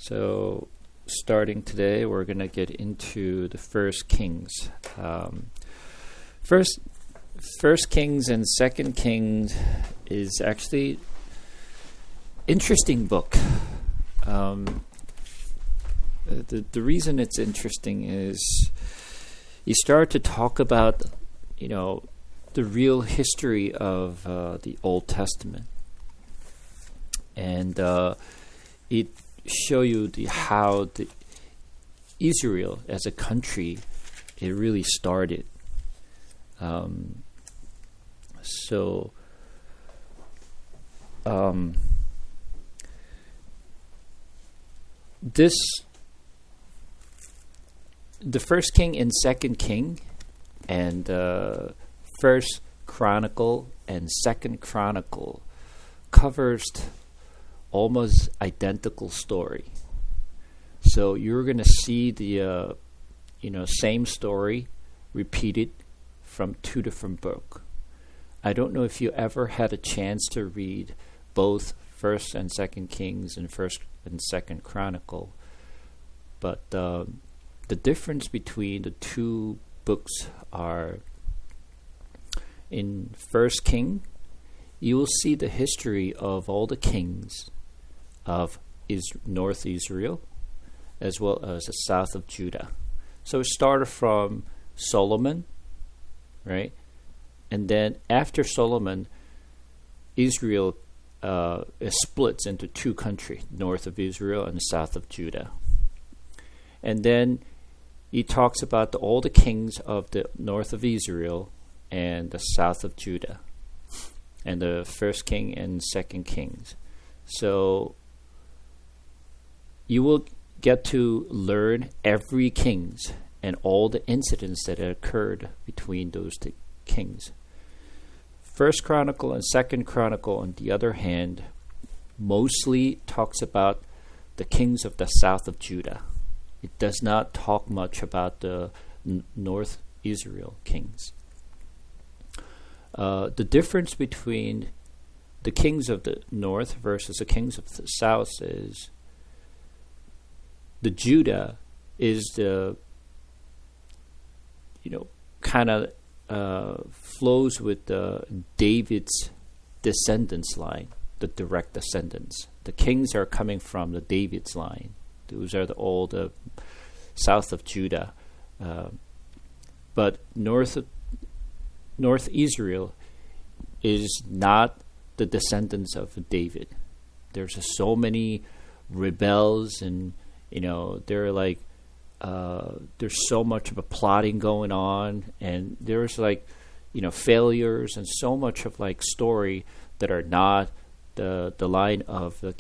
So, starting today, we're going to get into the First Kings. First Kings and Second Kings is actually interesting book. The reason it's interesting is you start to talk about, the real history of the Old Testament, and it show you how the Israel as a country it really started. The First King and Second King, and First Chronicle and Second Chronicle covers almost identical story. So you're going to see the same story repeated from two different books. I don't know if you ever had a chance to read both First and Second Kings and First and Second Chronicle, but the difference between the two books are in First King, you will see the history of all the kings of North Israel as well as the south of Judah. So it started from Solomon, right? And then after Solomon, Israel splits into two countries, north of Israel and south of Judah. And then he talks about all the kings of the north of Israel and the south of Judah, and the First King and Second Kings. So you will get to learn every kings and all the incidents that occurred between those two kings. First Chronicle and Second Chronicle, on the other hand, mostly talks about the kings of the south of Judah. It does not talk much about the North Israel kings. The difference between the kings of the north versus the kings of the south is the Judah is the kind of flows with David's descendants line, the direct descendants. The kings are coming from the David's line. Those are all the south of Judah. But North Israel is not the descendants of David. There's so many rebels, and they're like there's so much of a plotting going on, and there's failures and so much of story that are not the line of the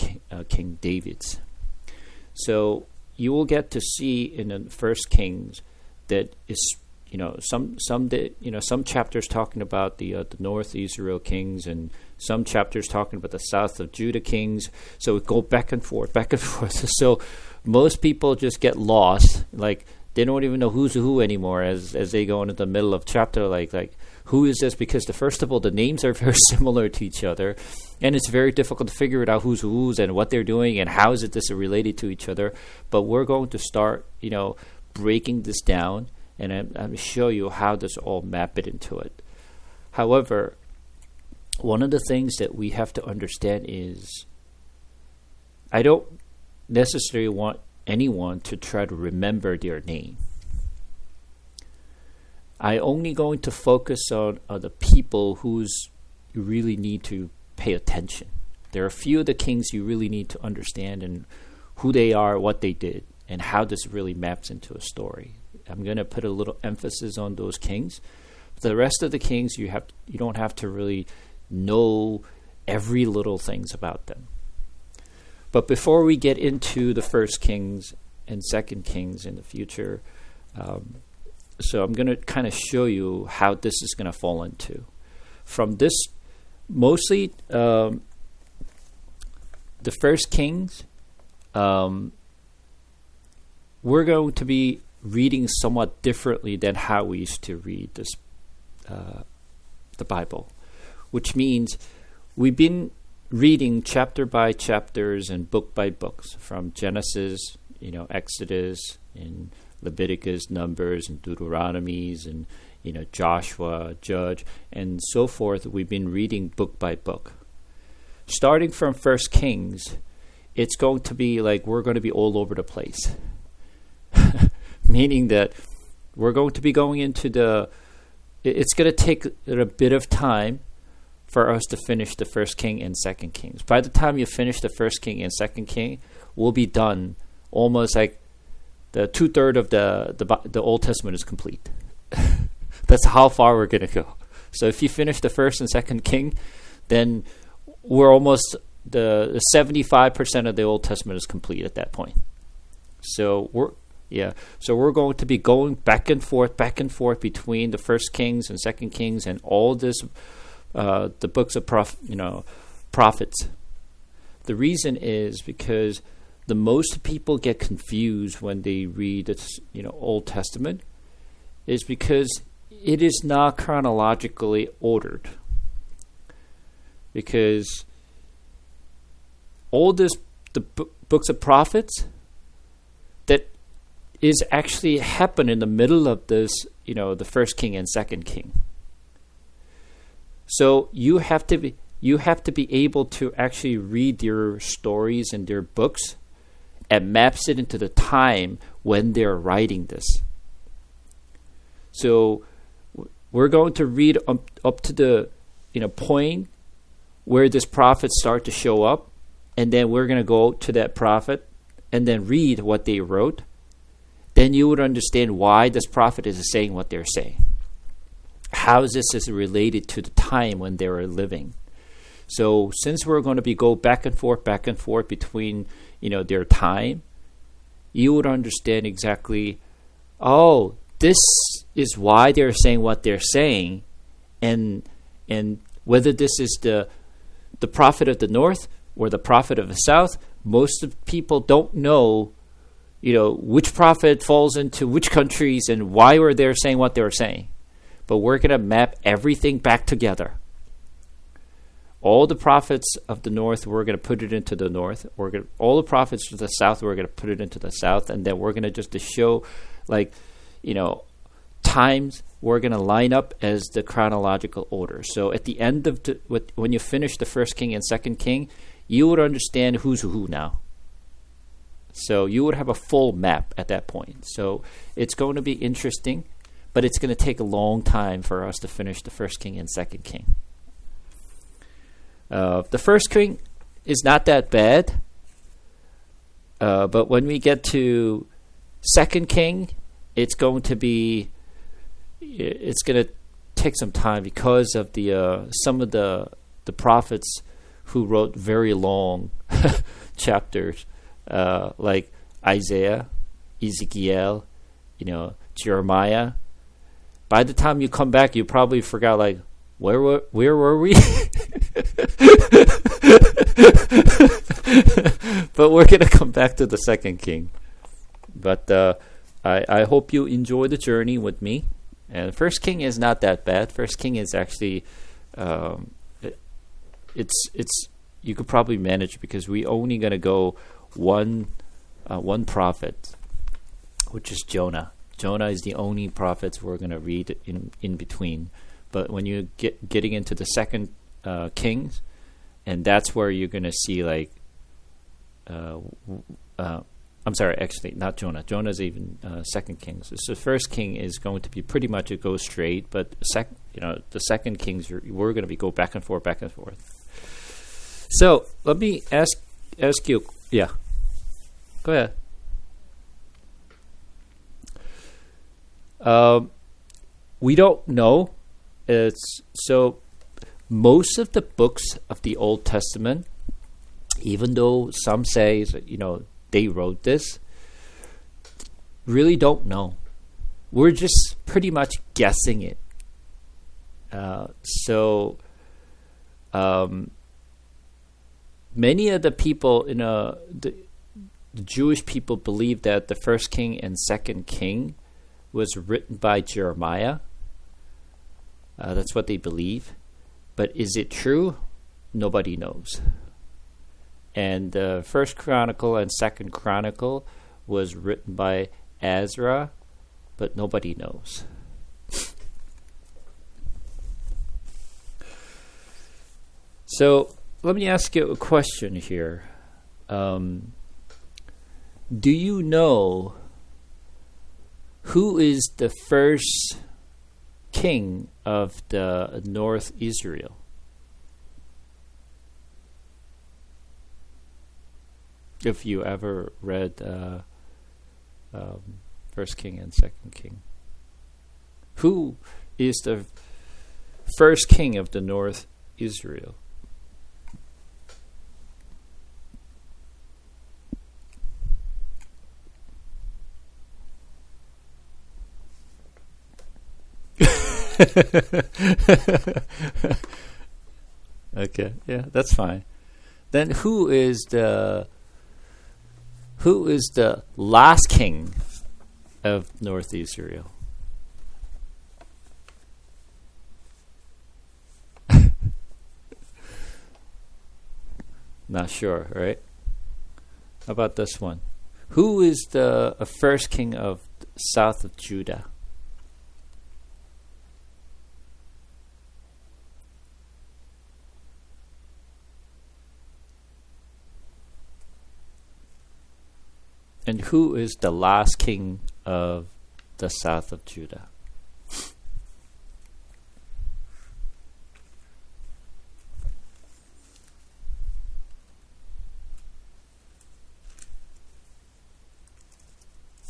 King David's. So you will get to see in the First Kings that is some chapters talking about the North Israel kings, and some chapters talking about the south of Judah kings. So it go back and forth. So most people just get lost. They don't even know who's who anymore as they go into the middle of chapter. Like who is this? Because first of all, the names are very similar to each other, and it's very difficult to figure it out who's who's and what they're doing and how is this related to each other. But we're going to start, breaking this down, and I'm going to show you how this all map it into it. However, one of the things that we have to understand is I don't necessarily want anyone to try to remember their name. I only going to focus on the people who's you really need to pay attention. There are a few of the kings you really need to understand and who they are, what they did, and how this really maps into a story. I'm going to put a little emphasis on those kings. For the rest of the kings, you don't have to really know every little things about them. But before we get into the First Kings and Second Kings in the future, so I'm going to kind of show you how this is going to fall into. From this, mostly the First Kings, we're going to be reading somewhat differently than how we used to read this, the Bible, which means we've been reading chapter by chapters and book by books from Genesis, Exodus, and Leviticus, Numbers, and Deuteronomies, and Joshua, Judge, and so forth. We've been reading book by book. Starting from First Kings, it's going to be like we're going to be all over the place. Meaning that we're going to be going into it's going to take a bit of time for us to finish the First King and Second Kings. By the time you finish the First King and Second King, we'll be done. Almost like the 2/3 of the Old Testament is complete. That's how far we're going to go. So if you finish the First and Second King, then we're almost the 75% of the Old Testament is complete at that point. So we're going to be going back and forth between the First Kings and Second Kings and all this, the books of prophets. The reason is because the most people get confused when they read the Old Testament is because it is not chronologically ordered. Because all the books of prophets that is actually happen in the middle of this, the First King and Second King. So you have to be able to actually read their stories and their books and maps it into the time when they're writing this. So we're going to read up to the point where this prophet start to show up, and then we're going to go to that prophet and then read what they wrote. Then you would understand why this prophet is saying what they're saying. How is this related to the time when they were living? So since we're going to be go back and forth between their time, you would understand exactly, this is why they're saying what they're saying, and whether this is the prophet of the north or the prophet of the south. Most of people don't know, which prophet falls into which countries and why were they saying what they were saying. But we're going to map everything back together. All the prophets of the north, we're going to put it into the north. All the prophets of the south, we're going to put it into the south. And then we're going to just to show, times we're going to line up as the chronological order. So at the end of when you finish the First King and Second King, you would understand who's who now. So you would have a full map at that point. So it's going to be interesting, but it's going to take a long time for us to finish the First King and Second King. The First King is not that bad, but when we get to Second King, it's going to take some time because of the some of the prophets who wrote very long chapters, like Isaiah, Ezekiel, Jeremiah. By the time you come back, you probably forgot, where were we? But we're going to come back to the Second King. But I hope you enjoy the journey with me. And First King is not that bad. First King is actually, it's you could probably manage because we only going to go one prophet, which is Jonah. Jonah is the only prophets we're going to read in between. But when you getting into the Second Kings, and that's where you're going to see I'm sorry, actually not Jonah. Jonah's even Second Kings. So First King is going to be pretty much it goes straight, but the Second Kings we're going to be go back and forth. So let me ask you. Yeah, go ahead. We don't know. So most of the books of the Old Testament, even though some say they wrote this, really don't know. We're just pretty much guessing it. Many of the people the Jewish people believe that the First King and Second King was written by Jeremiah. That's what they believe. But is it true? nobody knows. And the First Chronicle and Second Chronicle was written by Ezra, but nobody knows. So let me ask you a question here. Do you know who is the first king of the North Israel? If you ever read First King and Second King, who is the first king of the North Israel? Okay, yeah, that's fine. Then who is the last king of North Israel? Not sure, right? How about this one? Who is the first king of south of Judah? And who is the last king of the south of Judah?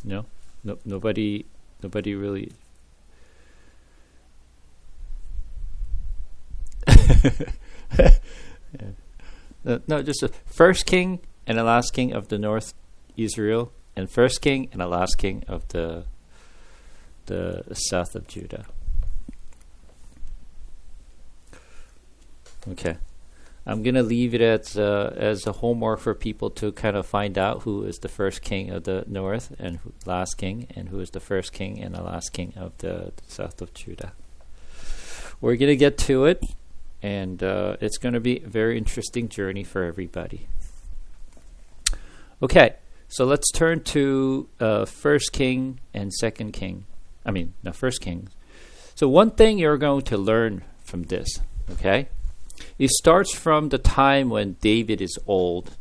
No, nobody really. No, just the first king and the last king of the North Israel, and first king and the last king of the south of Judah. Okay, I'm gonna leave it as a homework for people to kind of find out who is the first king of the north and last king, and who is the first king and the last king of the south of Judah. We're gonna get to it, and it's gonna be a very interesting journey for everybody. Okay. So let's turn to First King and Second King. First King. So one thing you're going to learn from this, okay? It starts from the time when David is old,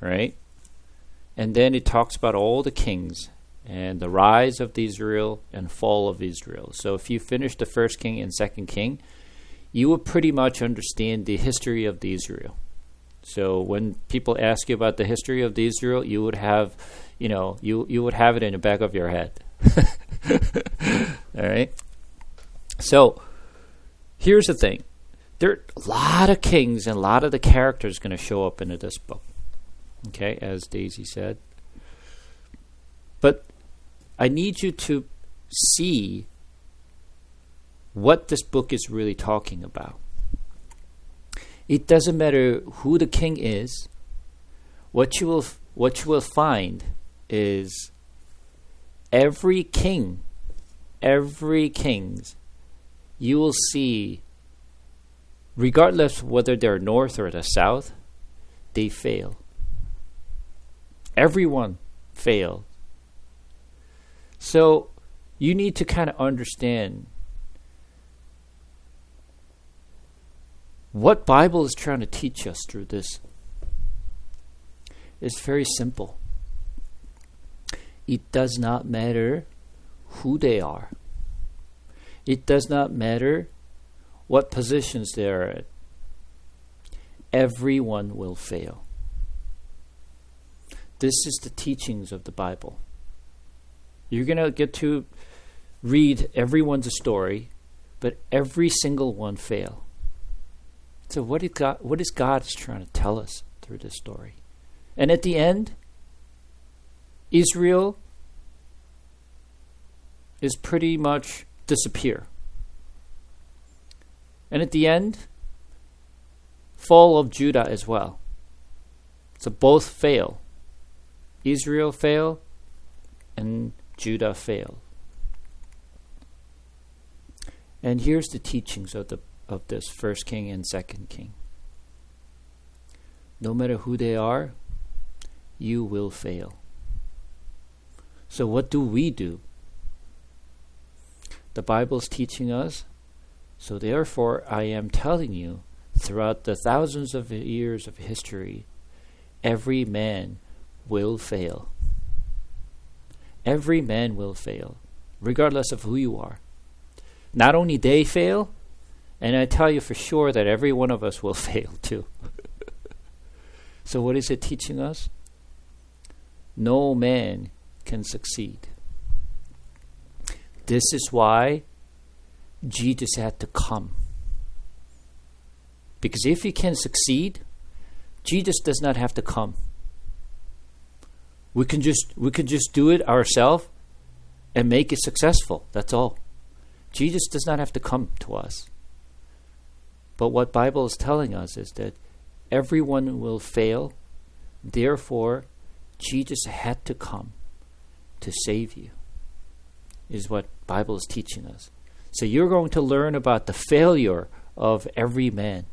right? And then it talks about all the kings and the rise of Israel and fall of Israel. So if you finish the First King and Second King, you will pretty much understand the history of the Israel. So when people ask you about the history of the Israel, you would have, you would have it in the back of your head. All right. So here's the thing: there are a lot of kings and a lot of the characters going to show up into this book. Okay, as Daisy said. But I need you to see what this book is really talking about. It doesn't matter who the king is. What you will find is every kings, you will see, regardless whether they're north or the south, they fail. Everyone failed. So you need to kind of understand what Bible is trying to teach us through this. It's very simple. It does not matter who they are. It does not matter what positions they are at. Everyone will fail. This is the teachings of the Bible. You're going to get to read everyone's story, but every single one fail. So what is God trying to tell us through this story? And at the end, Israel is pretty much disappear. And at the end, fall of Judah as well. So both fail. Israel fail and Judah fail. And here's the teachings of this First King and Second King. no matter who they are, you will fail. So what do we do? The Bible is teaching us, so therefore I am telling you, throughout the thousands of years of history, every man will fail. Every man will fail, regardless of who you are. Not only they fail, and I tell you for sure that every one of us will fail too. So what is it teaching us? No man can succeed. This is why Jesus had to come. Because if he can succeed, Jesus does not have to come. We can just do it ourselves and make it successful. That's all. Jesus does not have to come to us. But what Bible is telling us is that everyone will fail. Therefore, Jesus had to come to save you, is what Bible is teaching us. So you're going to learn about the failure of every man.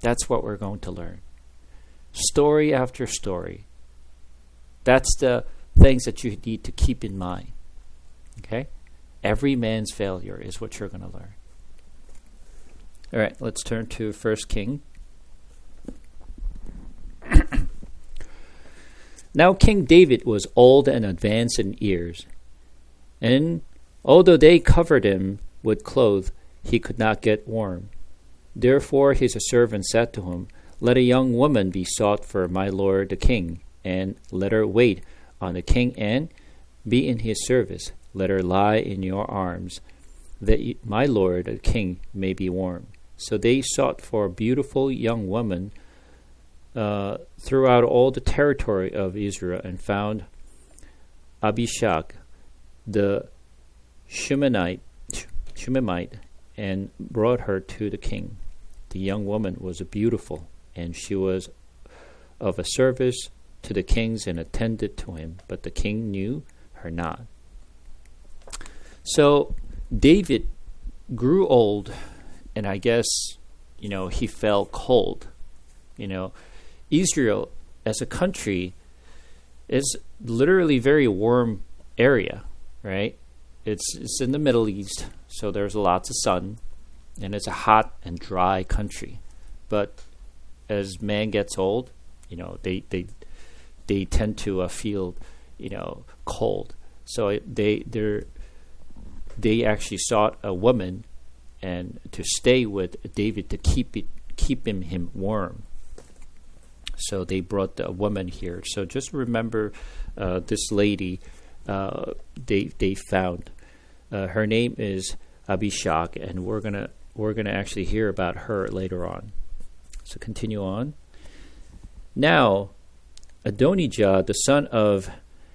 That's what we're going to learn. Story after story. That's the things that you need to keep in mind. Okay? Every man's failure is what you're going to learn. All right, let's turn to 1 King. Now King David was old and advanced in years, and although they covered him with clothes, he could not get warm. Therefore his servant said to him, Let a young woman be sought for my lord the king, and let her wait on the king and be in his service. Let her lie in your arms, that my lord the king may be warm. So they sought for a beautiful young woman throughout all the territory of Israel, and found Abishag the Shunammite, and brought her to the king. The young woman was beautiful, and she was of a service to the kings and attended to him, but the king knew her not. So David grew old, and I guess, he fell cold. Israel as a country is literally very warm area, right? It's in the Middle East, so there's lots of sun, and it's a hot and dry country. But as man gets old, they tend to feel, cold. So they actually sought a woman and to stay with David to keep him warm. So they brought a woman here. So just remember this lady they found. Her name is Abishag, and we're gonna actually hear about her later on. So continue on. Now Adonijah, the son of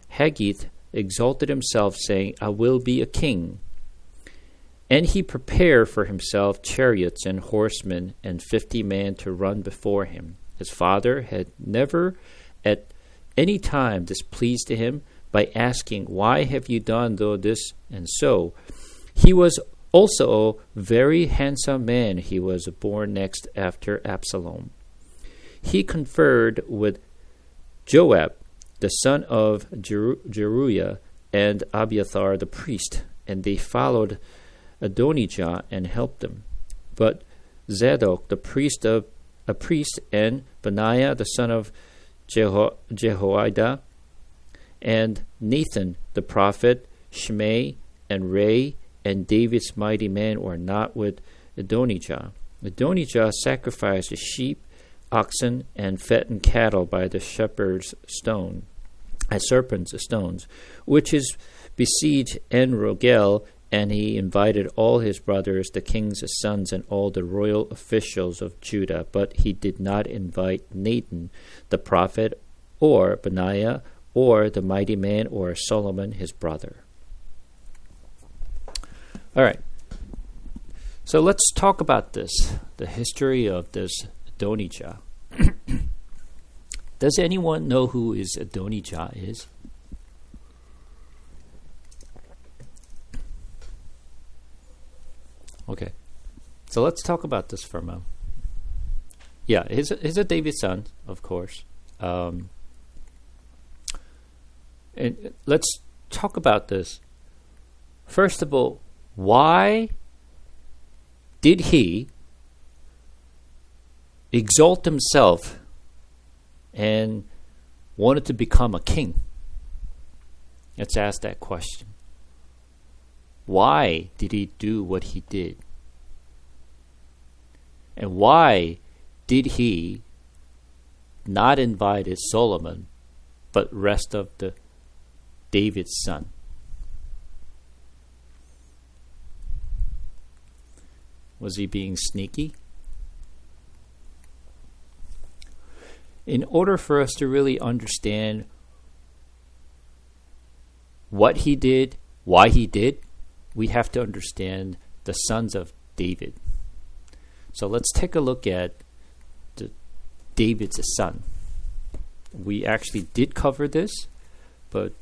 Haggith, exalted himself, saying, I will be a king. And he prepared for himself chariots and horsemen and 50 men to run before him. His father had never at any time displeased him by asking, Why have you done this and so? He was also a very handsome man. He was born next after Absalom. He conferred with Joab, the son of Jeruiah, and Abiathar the priest, and they followed Adonijah and helped them. But Zadok, the priest, and Benaiah, the son of Jehoiada, and Nathan, the prophet, Shimei, and Ray, and David's mighty men were not with Adonijah. Adonijah sacrificed sheep, oxen, and fattened cattle by the shepherd's stone, as serpents' stones, which is besieged En Rogel, and he invited all his brothers, the king's sons, and all the royal officials of Judah, but he did not invite Nathan, the prophet, or Benaiah, or the mighty man, or Solomon, his brother. All right. So let's talk about this, the history of this Adonijah. Does anyone know who Adonijah is? Okay. So let's talk about this for a moment. Yeah, he's a David's son, of course. And let's talk about this. First of all, why did he exalt himself and wanted to become a king? Let's ask that question. Why did he do what he did? And why did he not invite Solomon, but rest of the David's son? Was he being sneaky? In order for us to really understand what he did, why he did, we have to understand the sons of David. So let's take a look at David's son. We actually did cover this, but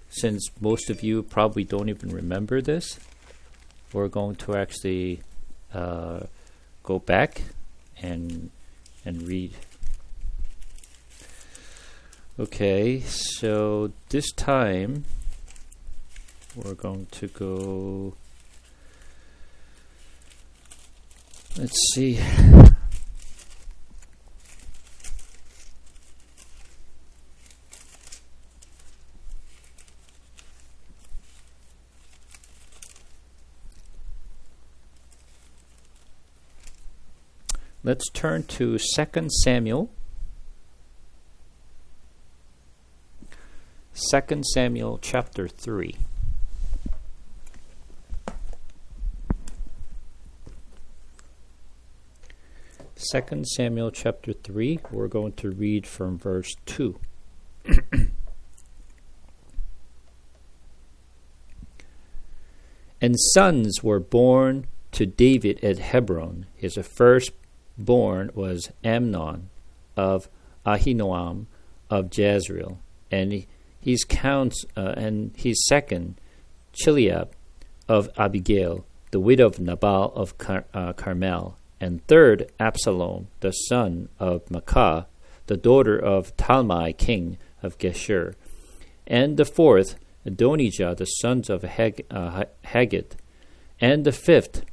since most of you probably don't even remember this, we're going to actually go back and read. Okay, so this time we're going to go, let's see. Let's turn to 2 Samuel. 2 Samuel chapter 3. Second Samuel chapter 3, we're going to read from verse 2. And sons were born to David at Hebron. His firstborn was Amnon of Ahinoam of Jezreel, and his second, Chileab of Abigail, the widow of Nabal of Carmel, and third, Absalom, the son of Maacah, the daughter of Talmai, king of Geshur, and the fourth, Adonijah, the sons of Haggith, and the fifth,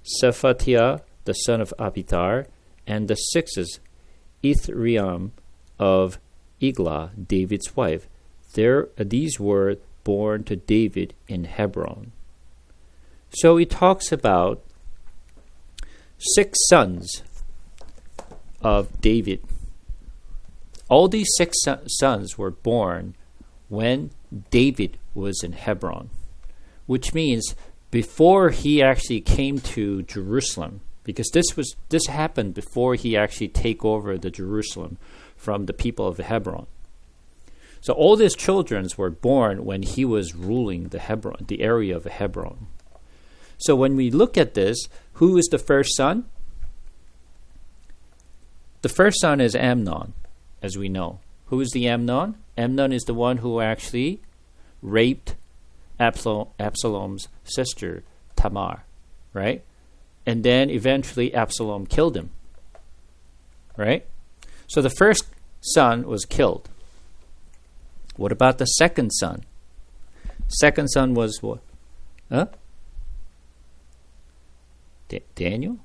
Shephatiah, the son of Abiathar, and the sixth, Ithream of Eglah, David's wife. These were born to David in Hebron. So he talks about 6 sons of David. All these 6 sons were born when David was in Hebron, which means before he actually came to Jerusalem, because this happened before he actually take over the Jerusalem from the people of Hebron. So all these children were born when he was ruling the area of Hebron. So when we look at this, who is the first son? The first son is Amnon, as we know. Who is the Amnon? Amnon is the one who actually raped Absalom's sister, Tamar, right? And then eventually Absalom killed him, right? So the first son was killed. What about the second son? Second son was what? Huh? Daniel?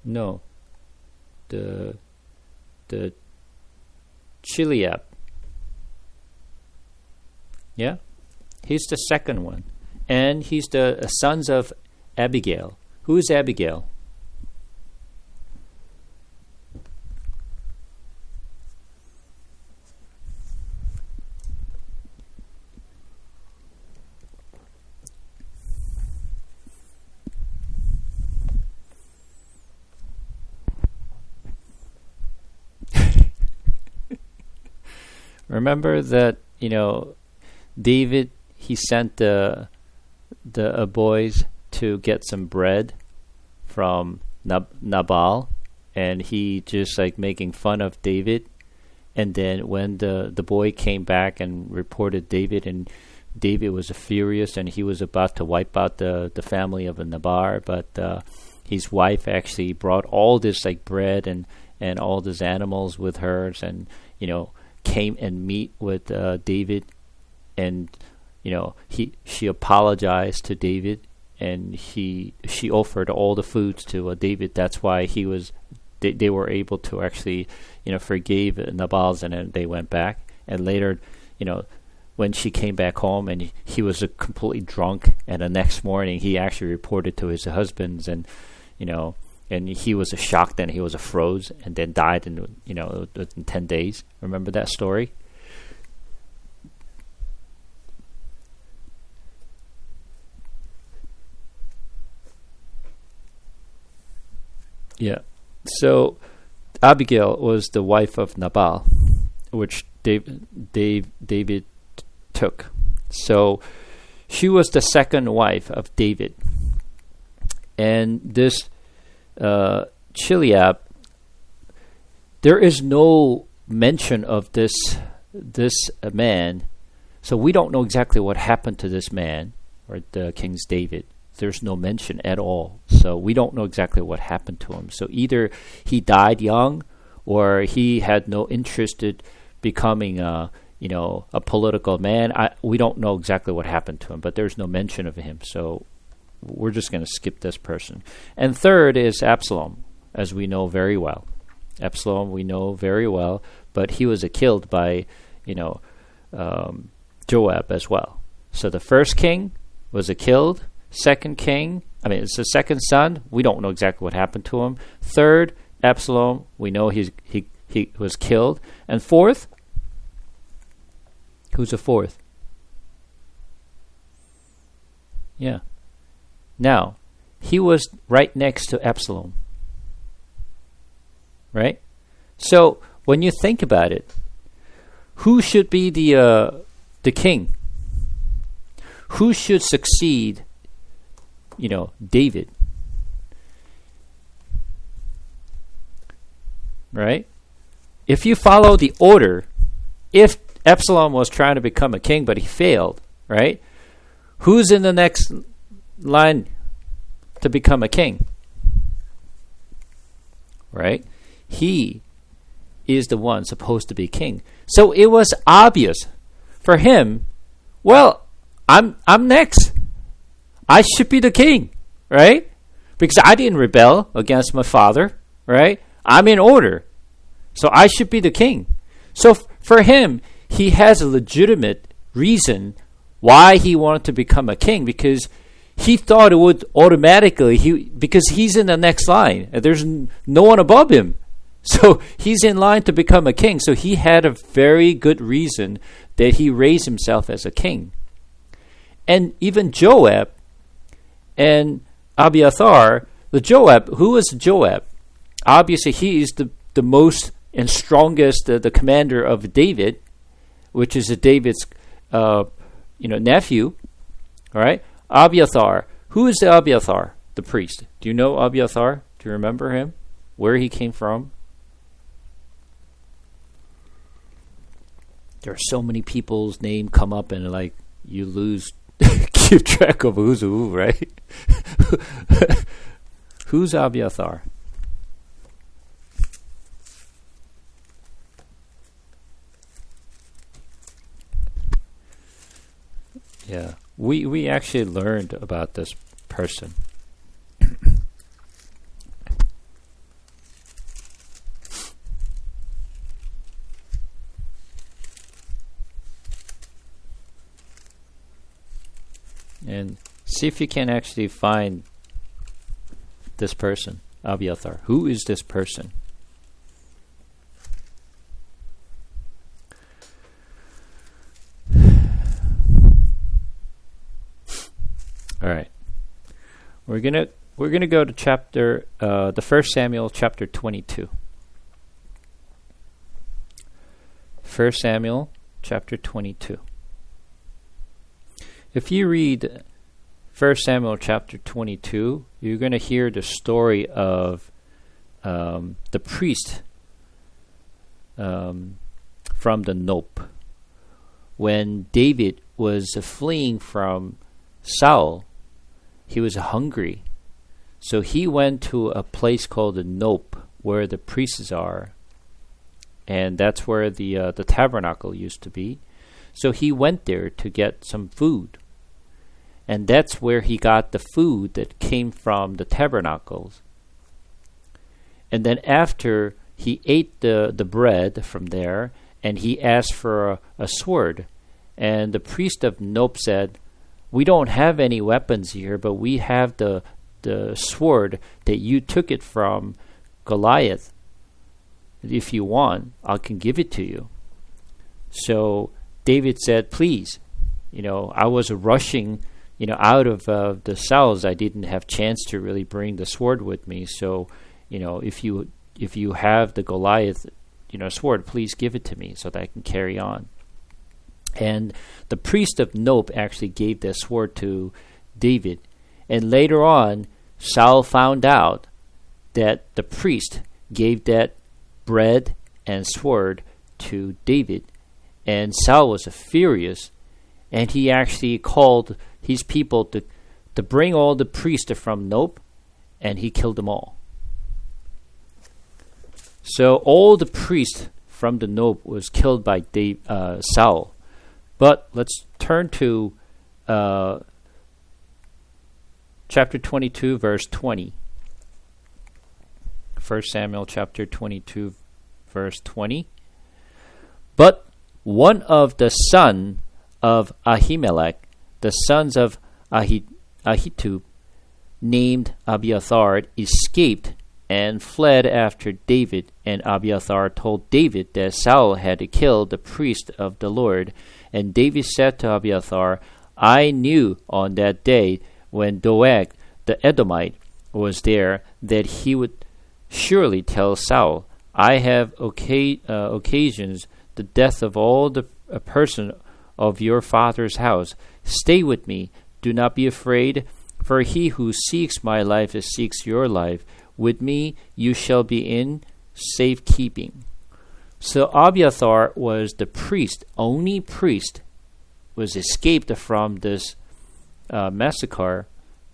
No. The Chileab. Yeah? He's the second one. And he's the sons of Abigail. Who is Abigail? Remember that, David, he sent the boys to get some bread from Nabal, and he just making fun of David. And then when the boy came back and reported David, and David was furious, and he was about to wipe out the family of Nabal, but his wife actually brought all this like bread and all these animals with her, and came and meet with David, and she apologized to David, and she offered all the foods to David. That's why they were able to actually forgave Nabal's, and then they went back. And later, when she came back home and he was completely drunk, and the next morning he actually reported to his husbands, and and he was shocked, and he was froze, and then died in 10 days. Remember that story? Yeah. So Abigail was the wife of Nabal, which David took. So she was the second wife of David. And this Chileab, there is no mention of this man. So we don't know exactly what happened to this man, or the King's David. There's no mention at all. So we don't know exactly what happened to him. So either he died young, or he had no interest in becoming a political man. We don't know exactly what happened to him, but there's no mention of him. So we're just going to skip this person. And third is Absalom, as we know very well. Absalom we know very well, but he was killed by Joab as well. So the first king was killed. It's the second son. We don't know exactly what happened to him. Third, Absalom. We know he was killed. And fourth, who's the fourth? Yeah. Now, he was right next to Absalom. Right? So when you think about it, who should be the king? Who should succeed David? Right? If you follow the order, if Absalom was trying to become a king but he failed, right? Who's in the next line to become a king? Right? He is the one supposed to be king. So it was obvious for him, well, I'm next. I should be the king, right? Because I didn't rebel against my father, right? I'm in order. So I should be the king. So for him, he has a legitimate reason why he wanted to become a king, because he thought it would automatically, because he's in the next line. There's no one above him. So he's in line to become a king. So he had a very good reason that he raised himself as a king. And even Joab and Abiathar, who was Joab? Obviously, he is the most and strongest, the commander of David, which is David's nephew. All right, Abiathar. Who is the Abiathar? The priest. Do you know Abiathar? Do you remember him? Where he came from? There are so many people's name come up, and you lose keep track of who's who, right? Who's Abiathar? Yeah, we actually learned about this person. And see if you can actually find this person, Abiathar. Who is this person? All right. We're gonna go to chapter the 1 Samuel chapter 22. 1 Samuel chapter 22. If you read 1 Samuel chapter 22, you're going to hear the story of the priest from the Nope. When David was fleeing from Saul, he was hungry. So he went to a place called the Nope, where the priests are, and that's where the tabernacle used to be. So he went there to get some food, and that's where he got the food that came from the tabernacles. And then after he ate the bread from there, and he asked for a sword, and the priest of Nope said, "We don't have any weapons here, but we have the sword that you took it from Goliath. If you want, I can give it to you." So David said, "Please, I was rushing, out of the cells. I didn't have chance to really bring the sword with me. So, if you have the Goliath, sword, please give it to me so that I can carry on." And the priest of Nope actually gave that sword to David. And later on, Saul found out that the priest gave that bread and sword to David. And Saul was furious, and he actually called his people to bring all the priests from Nope, and he killed them all. So all the priests from the Nope was killed by Saul. But let's turn to chapter 22, verse 20. 1 Samuel chapter 22, verse 20. But one of the sons of Ahimelech, the sons of Ahitub, named Abiathar, escaped and fled after David. And Abiathar told David that Saul had killed the priest of the Lord. And David said to Abiathar, "I knew on that day when Doeg the Edomite was there that he would surely tell Saul, 'I have occasions the death of all the person of your father's house. Stay with me. Do not be afraid, for he who seeks my life seeks your life. With me you shall be in safekeeping.'" So Abiathar was the priest, only priest, was escaped from this massacre,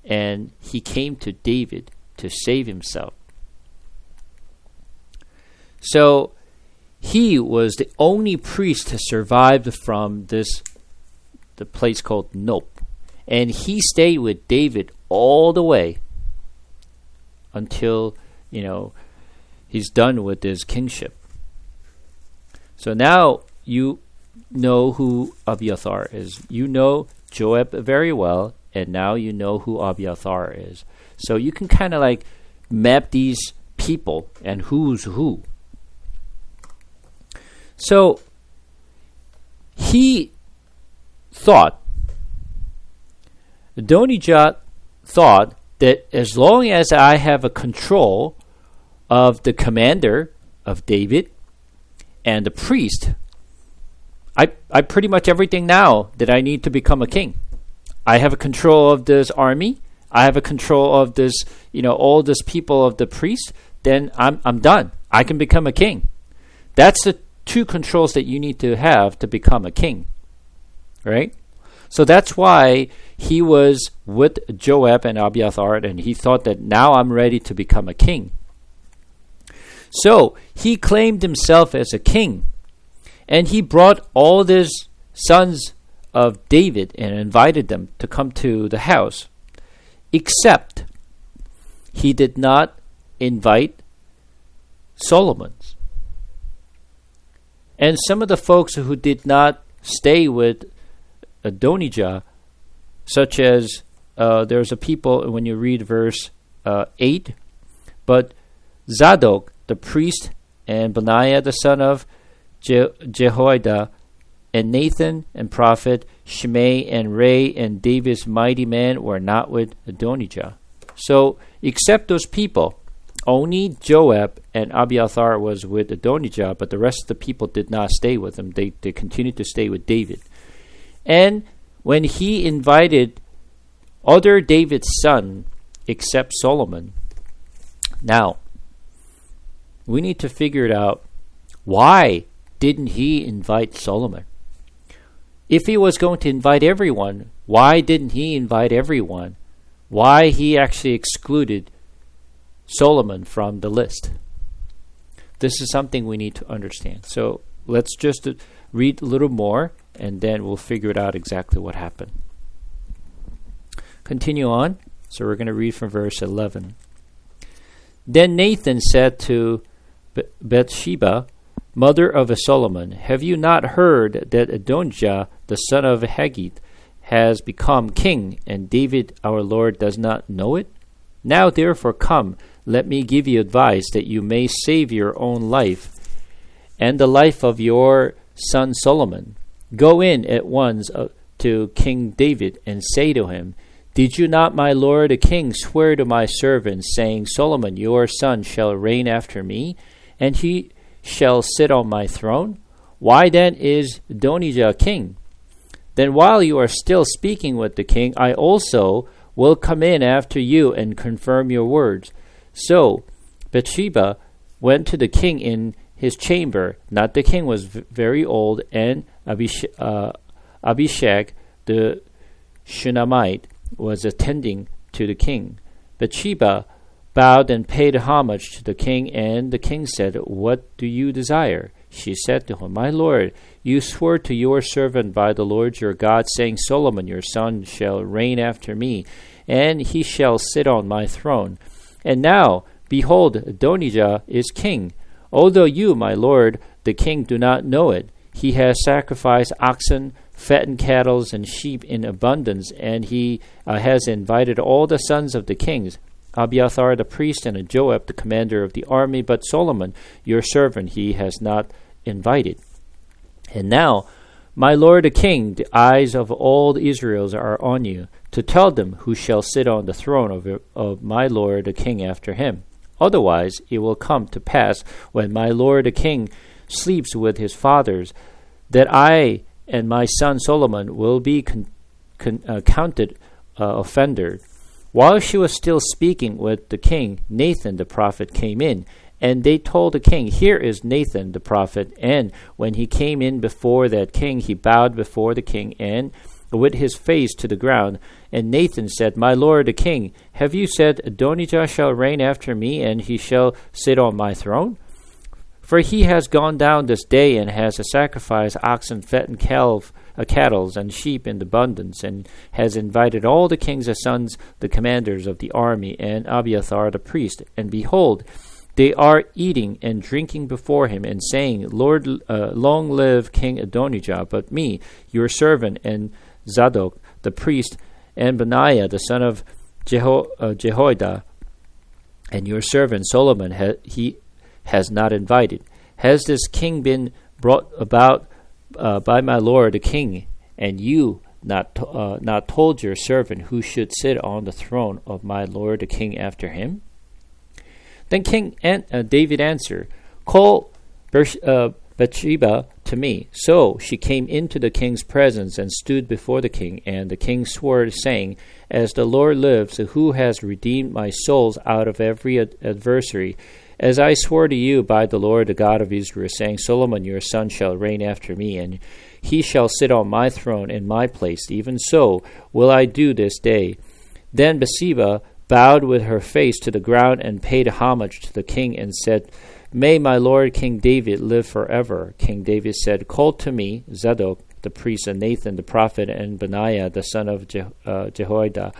and he came to David to save himself. So he was the only priest to survive from the place called Nope. And he stayed with David all the way until, he's done with his kingship. So now you know who Abiathar is. You know Joab very well, and now you know who Abiathar is. So you can kind of map these people and who's who. So he thought, Adonijah thought that as long as I have a control of the commander of David and the priest, I pretty much everything now that I need to become a king. I have a control of this army. I have a control of this, all this people of the priest. Then I'm done. I can become a king. That's the two controls that you need to have to become a king, right? So that's why he was with Joab and Abiathar, and he thought that now I'm ready to become a king. So he claimed himself as a king, and he brought all his sons of David and invited them to come to the house, except he did not invite Solomon's. And some of the folks who did not stay with Adonijah, such as there's a people, when you read verse 8, but Zadok the priest, and Benaiah the son of Jehoiada, and Nathan and prophet, Shimei and Ray and David's mighty men were not with Adonijah. So except those people, only Joab and Abiathar was with Adonijah, but the rest of the people did not stay with him. They continued to stay with David. And when he invited other David's son, except Solomon, now we need to figure it out. Why didn't he invite Solomon? If he was going to invite everyone, why didn't he invite everyone? Why he actually excluded Solomon from the list. This is something we need to understand. So let's just read a little more, and then we'll figure it out exactly what happened. Continue on. So we're going to read from verse 11. Then Nathan said to Bathsheba, mother of Solomon, have you not heard that Adonijah, the son of Haggith, has become king, and David our Lord does not know it? Now therefore come, let me give you advice that you may save your own life and the life of your son Solomon. Go in at once to King David and say to him, did you not, my lord the king, swear to my servant, saying, Solomon your son shall reign after me, and he shall sit on my throne? Why then is Adonijah king? Then while you are still speaking with the king, I also will come in after you and confirm your words. So Bathsheba went to the king in his chamber. Now the king was very old, and Abishag the Shunammite was attending to the king. Bathsheba bowed and paid homage to the king, and the king said, what do you desire? She said to him, my lord, you swore to your servant by the Lord your God, saying, Solomon your son shall reign after me, and he shall sit on my throne. And now, behold, Adonijah is king. Although you, my lord, the king, do not know it, he has sacrificed oxen, fattened cattle, and sheep in abundance, and he has invited all the sons of the kings, Abiathar the priest, and Joab the commander of the army, but Solomon, your servant, he has not invited. And now, my lord the king, the eyes of all Israel are on you, to tell them who shall sit on the throne of my lord the king after him. Otherwise it will come to pass, when my lord the king sleeps with his fathers, that I and my son Solomon will be counted offender. While she was still speaking with the king, Nathan the prophet came in, and they told the king, here is Nathan the prophet. And when he came in before that king, he bowed before the king, and with his face to the ground. And Nathan said, my lord the king, have you said, Adonijah shall reign after me, and he shall sit on my throne? For he has gone down this day, and has sacrificed oxen, fattened cattle, and sheep in abundance, and has invited all the king's sons, the commanders of the army, and Abiathar the priest. And behold, they are eating and drinking before him, and saying, Lord, long live King Adonijah. But me, your servant, and Zadok the priest, and Benaiah the son of Jehoiada, and your servant Solomon, he has not invited. Has this king been brought about by my lord the king, and you not told your servant who should sit on the throne of my lord the king after him? Then King David answered, call Bathsheba to me. So she came into the king's presence and stood before the king, and the king swore, saying, as the Lord lives, who has redeemed my souls out of every adversary, as I swore to you by the Lord, the God of Israel, saying, Solomon your son shall reign after me, and he shall sit on my throne in my place. Even so will I do this day. Then Bathsheba bowed with her face to the ground and paid homage to the king, and said, may my lord King David live forever. King David said, call to me Zadok the priest, and Nathan the prophet, and Benaiah the son of Jehoiada.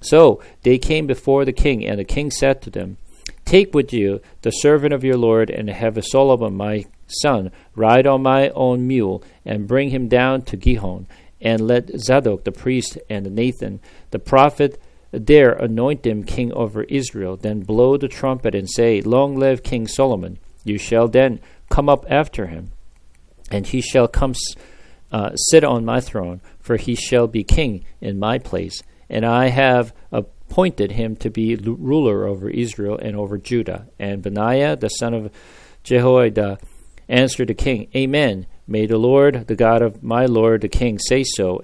So they came before the king, and the king said to them, take with you the servant of your lord, and have Solomon my son ride on my own mule, and bring him down to Gihon, and let Zadok the priest and Nathan the prophet there anoint him king over Israel. Then blow the trumpet and say, long live King Solomon. You shall then come up after him, and he shall come sit on my throne, for he shall be king in my place. And I have appointed him to be ruler over Israel and over Judah. And Benaiah the son of Jehoiada answered the king, amen. May the Lord, the God of my lord the king, say so.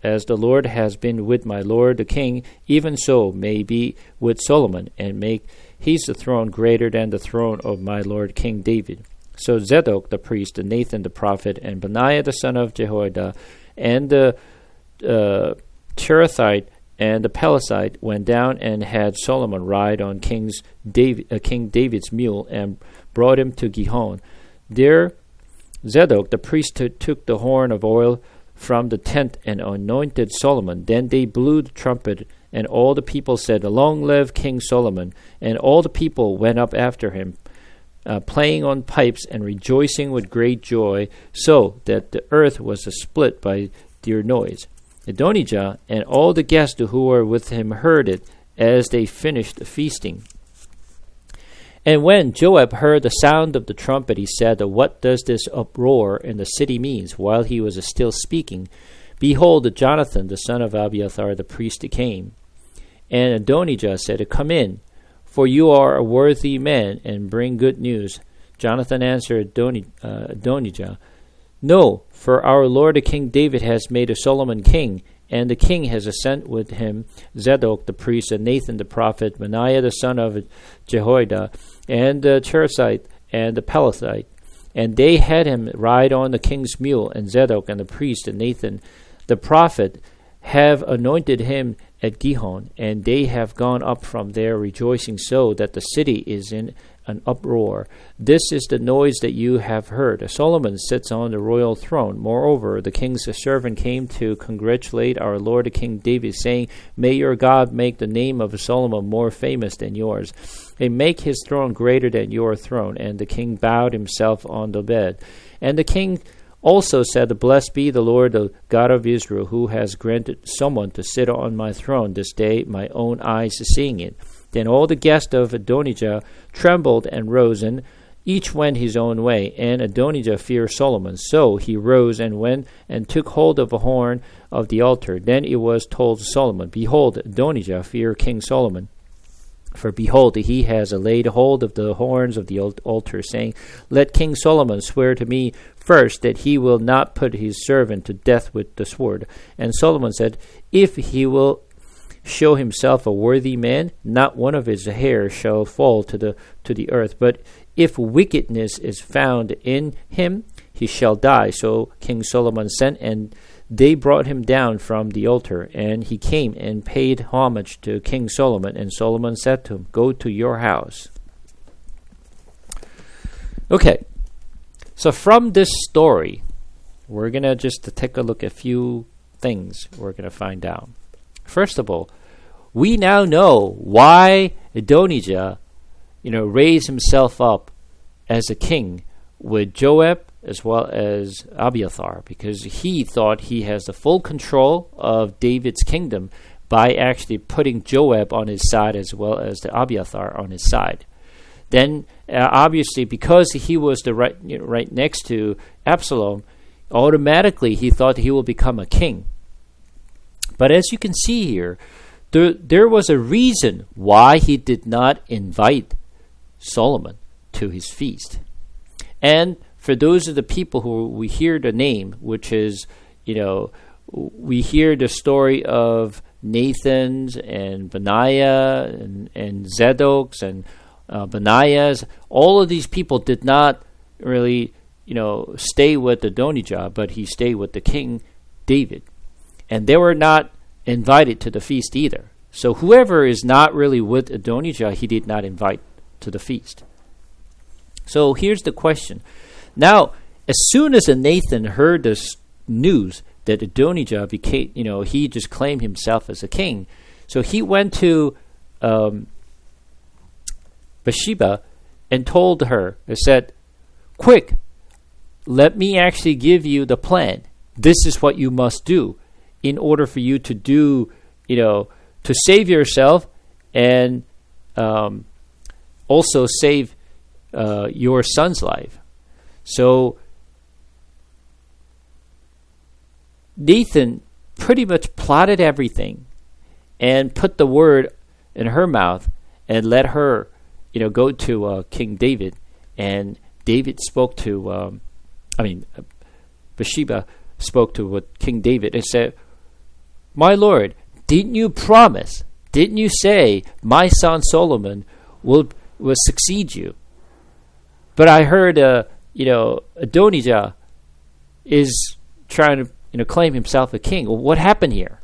As the Lord has been with my lord the king, even so may be with Solomon, and make his throne greater than the throne of my lord King David. So Zadok the priest, and Nathan the prophet, and Benaiah the son of Jehoiada, and the Cherethites, and the Pelethite went down and had Solomon ride on King David's mule and brought him to Gihon. There Zadok the priest took the horn of oil from the tent and anointed Solomon. Then they blew the trumpet, and all the people said, "Long live King Solomon!" And all the people went up after him, playing on pipes and rejoicing with great joy, so that the earth was split by their noise. Adonijah and all the guests who were with him heard it as they finished feasting. And when Joab heard the sound of the trumpet, he said, "What does this uproar in the city mean?" While he was still speaking, behold, Jonathan, the son of Abiathar the priest, came. And Adonijah said, "Come in, for you are a worthy man, and bring good news." Jonathan answered Adonijah, "No, for our lord the king David has made a Solomon king, and the king has sent with him Zadok the priest, and Nathan the prophet, Benaiah the son of Jehoiada, and the Cheresite, and the Pelethite. And they had him ride on the king's mule, and Zadok and the priest and Nathan the prophet have anointed him at Gihon, and they have gone up from there rejoicing, so that the city is in an uproar. This is the noise that you have heard. Solomon sits on the royal throne. Moreover, the king's servant came to congratulate our lord King David, saying, May your God make the name of Solomon more famous than yours, and make his throne greater than your throne. And the king bowed himself on the bed. And the king also said, Blessed be the Lord, the God of Israel, who has granted someone to sit on my throne this day, my own eyes seeing it. Then all the guests of Adonijah trembled and rose, and each went his own way. And Adonijah feared Solomon. So he rose and went and took hold of a horn of the altar. Then it was told Solomon, Behold, Adonijah feared King Solomon. For behold, he has laid hold of the horns of the altar, saying, Let King Solomon swear to me first that he will not put his servant to death with the sword. And Solomon said, If he will show himself a worthy man, not one of his hairs shall fall to the earth. But if wickedness is found in him, he shall die. So King Solomon sent, and they brought him down from the altar. And he came and paid homage to King Solomon. And Solomon said to him, Go to your house. Okay, so from this story, we're going to just take a look at a few things we're going to find out. First of all, we now know why Adonijah, raised himself up as a king with Joab as well as Abiathar, because he thought he has the full control of David's kingdom by actually putting Joab on his side as well as the Abiathar on his side. Then, obviously, because he was right next to Absalom, automatically he thought he will become a king. But as you can see here, there was a reason why he did not invite Solomon to his feast. And for those of the people who we hear the name, which is, we hear the story of Nathan's and Benaiah and Zadok's and Benaiah's, all of these people did not really, stay with Adonijah, but he stayed with the King David. And they were not invited to the feast either. So whoever is not really with Adonijah, he did not invite to the feast. So here's the question. Now, as soon as Nathan heard this news that Adonijah became, he just claimed himself as a king, so he went to Bathsheba and told her, and said, Quick, let me actually give you the plan. This is what you must do in order for you to do, to save yourself and also save your son's life. So Nathan pretty much plotted everything and put the word in her mouth and let her, go to King David. And David spoke to, Bathsheba spoke to King David and said, My lord, didn't you promise? Didn't you say my son Solomon will succeed you? But I heard, Adonijah is trying to, claim himself a king. Well, what happened here?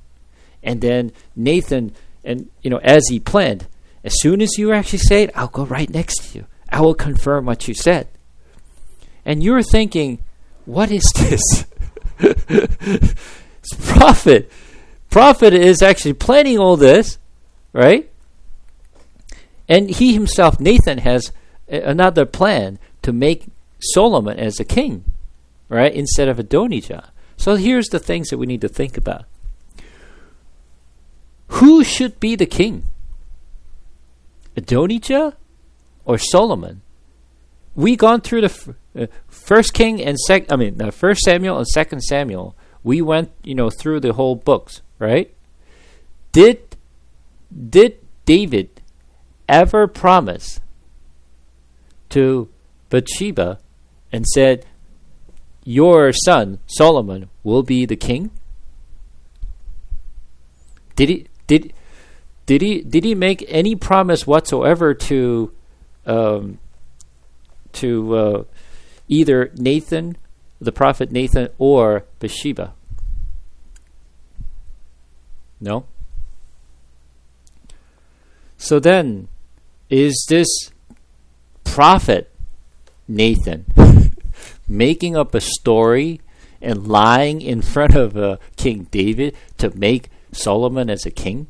And then Nathan, and as he planned, as soon as you actually say it, I'll go right next to you. I will confirm what you said. And you're thinking, what is this? It's prophet. Prophet is actually planning all this, right? And he himself, Nathan, has another plan to make Solomon as a king, right, instead of Adonijah. So here's the things that we need to think about. Who should be the king? Adonijah or Solomon? We gone through the First Samuel and Second Samuel. We went, through the whole books, right? Did David ever promise to Bathsheba and said, "Your son Solomon will be the king"? Did he make any promise whatsoever to either Nathan, the prophet Nathan, or Bathsheba? No. So then, is this prophet Nathan making up a story and lying in front of King David to make Solomon as a king?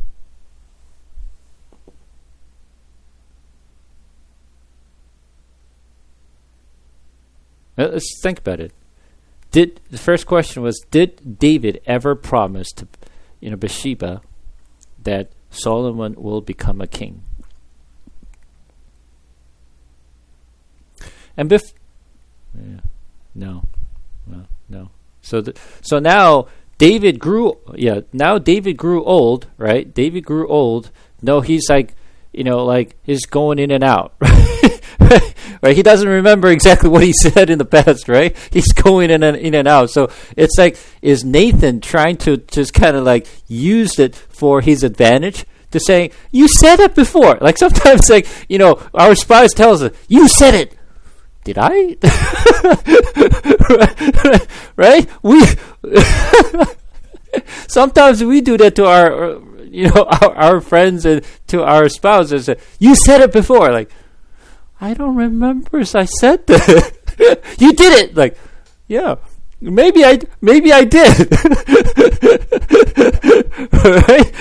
Let's think about it. The first question was, did David ever promise to Bathsheba that Solomon will become a king? And no. So now David grew. Yeah, now David grew old, right? David grew old. No, he's he's going in and out. Right? He doesn't remember exactly what he said in the past, right? He's going in and out. So it's like, is Nathan trying to just kind of use it for his advantage to say, you said it before? Like sometimes our spouse tells us, you said it. Did I? Right? Sometimes we do that to our friends and to our spouses. You said it before. I don't remember if I said that. You did it. Yeah, maybe I did. Right?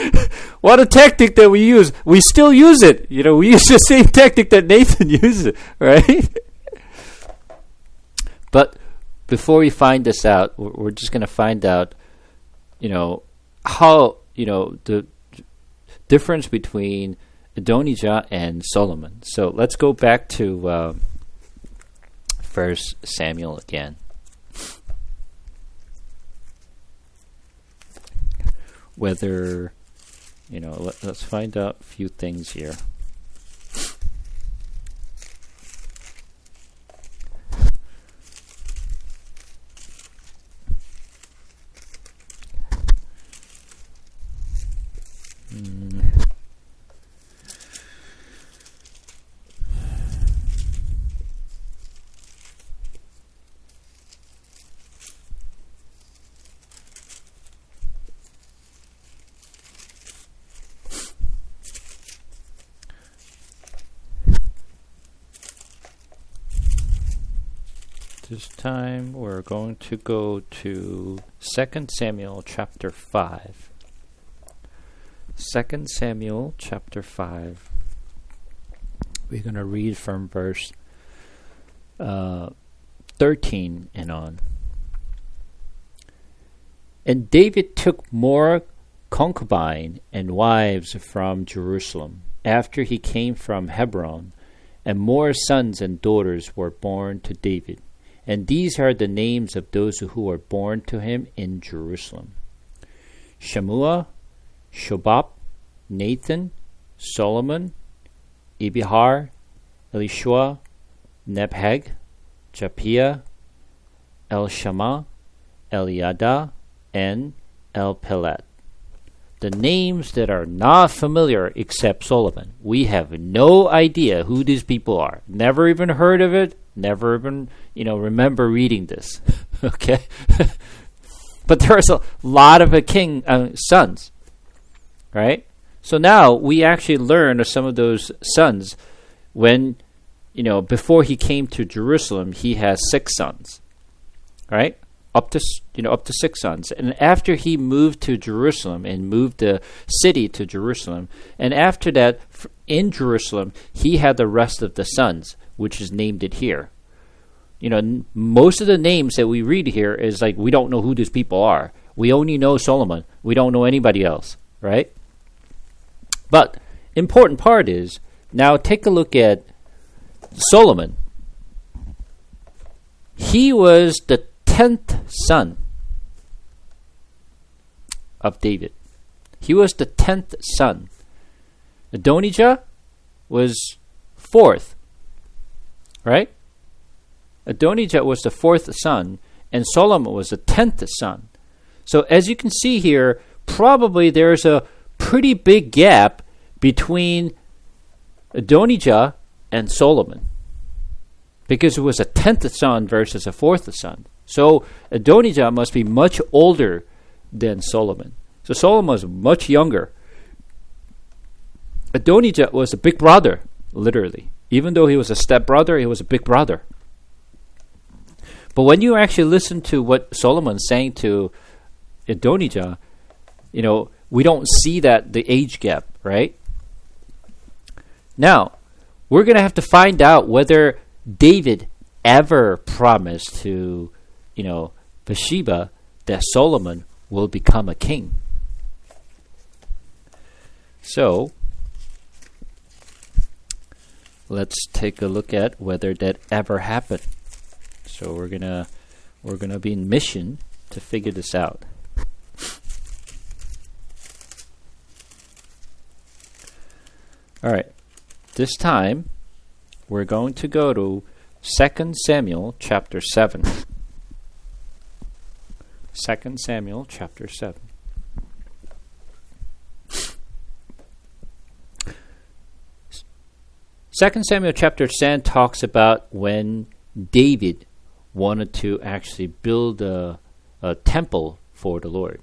What a tactic that we use. We still use it. We use the same tactic that Nathan uses, right? But before we find this out, we're just going to find out, how, the difference between Adonijah and Solomon. So let's go back to 1 Samuel again. Whether, let's find out a few things here. This time we're going to go to 2 Samuel chapter 5. 2 Samuel chapter 5. We're going to read from verse 13 and on. And David took more concubine and wives from Jerusalem after he came from Hebron, and more sons and daughters were born to David. And these are the names of those who were born to him in Jerusalem: Shammua, Shobab, Nathan, Solomon, Ibihar, Elishua, Nepheg, Japhia, Elishama, Eliada, and Elpelet. The names that are not familiar except Solomon. We have no idea who these people are. Never even heard of it. Never even, remember reading this. Okay? But there's a lot of sons. right? So now we actually learn of some of those sons. When, before he came to Jerusalem, he has 6 sons, right? Up to 6 sons. And after he moved to Jerusalem and moved the city to Jerusalem, and after that, in Jerusalem, he had the rest of the sons, which is named it here. Most of the names that we read here is like we don't know who these people are. We only know Solomon. We don't know anybody else, right? But important part is, now take a look at Solomon. He was the 10th son of David. He was the 10th son. Adonijah was 4th, right? Adonijah was the 4th son, and Solomon was the 10th son. So as you can see here, probably there's a pretty big gap between Adonijah and Solomon, because it was a 10th son versus a 4th son. So Adonijah must be much older than Solomon. So Solomon was much younger. Adonijah was a big brother, literally. Even though he was a stepbrother, he was a big brother. But when you actually listen to what Solomon's saying to Adonijah, we don't see the age gap, right? Now, we're going to have to find out whether David ever promised to, Bathsheba that Solomon will become a king. So, let's take a look at whether that ever happened. So we're gonna be in mission to figure this out. All right. This time we're going to go to 2 Samuel chapter 7. 2 Samuel chapter 7. Second Samuel chapter 7 talks about when David wanted to actually build a temple for the Lord.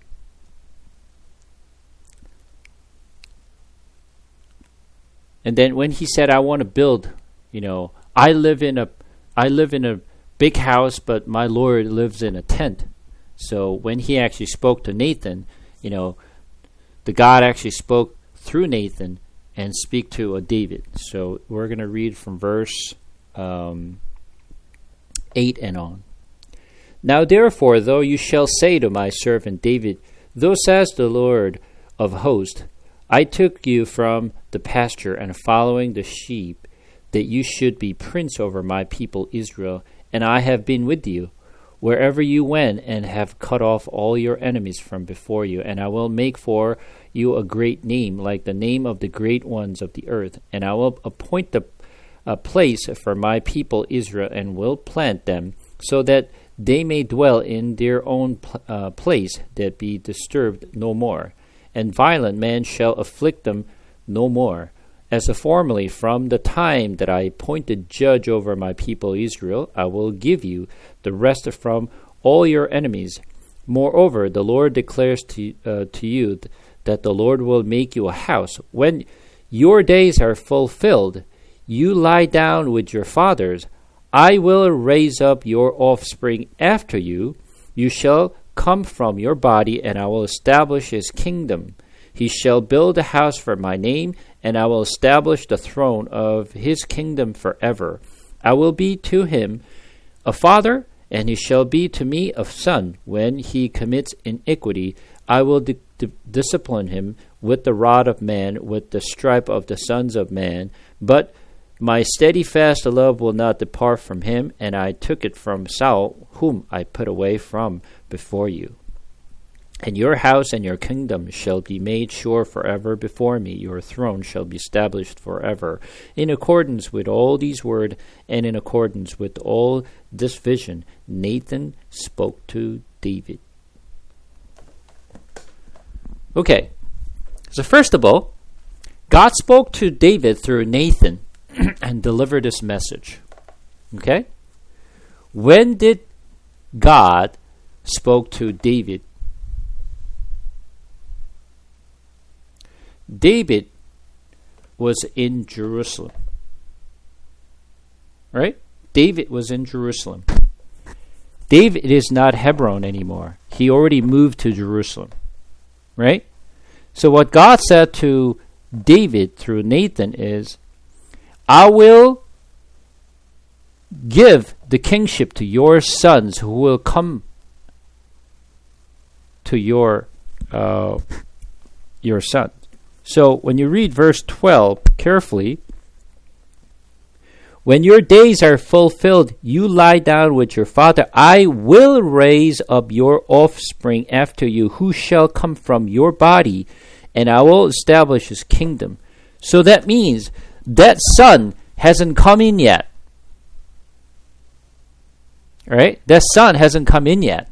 And then when he said, I want to build, I live in a big house, but my Lord lives in a tent. So when he actually spoke to Nathan, the God actually spoke through Nathan and speak to David. So we're going to read from verse 8 and on. Now therefore, though you shall say to my servant David, thus says the Lord of hosts, I took you from the pasture and following the sheep, that you should be prince over my people Israel, and I have been with you wherever you went, and have cut off all your enemies from before you, and I will make for you a great name, like the name of the great ones of the earth, and I will appoint a place for my people Israel, and will plant them, so that they may dwell in their own place, that be disturbed no more, and violent man shall afflict them no more. As formerly, from the time that I appointed judge over my people Israel, I will give you the rest from all your enemies. Moreover, the Lord declares to you that the Lord will make you a house. When your days are fulfilled, you lie down with your fathers. I will raise up your offspring after you. You shall come from your body, and I will establish his kingdom. He shall build a house for my name, and I will establish the throne of his kingdom forever. I will be to him a father, and he shall be to me a son. When he commits iniquity, I will discipline him with the rod of man, with the stripe of the sons of man. But my steadfast love will not depart from him, and I took it from Saul, whom I put away from before you. And your house and your kingdom shall be made sure forever before me. Your throne shall be established forever. In accordance with all these words, and in accordance with all this vision, Nathan spoke to David. Okay, so first of all, God spoke to David through Nathan and delivered this message. Okay? When did God spoke to David? David was in Jerusalem. Right? David was in Jerusalem. David is not Hebron anymore. He already moved to Jerusalem. Right? So what God said to David through Nathan is, I will give the kingship to your sons who will come to your sons. So when you read verse 12 carefully, when your days are fulfilled, you lie down with your father. I will raise up your offspring after you, who shall come from your body, and I will establish his kingdom. So that means that son hasn't come in yet. Right? That son hasn't come in yet.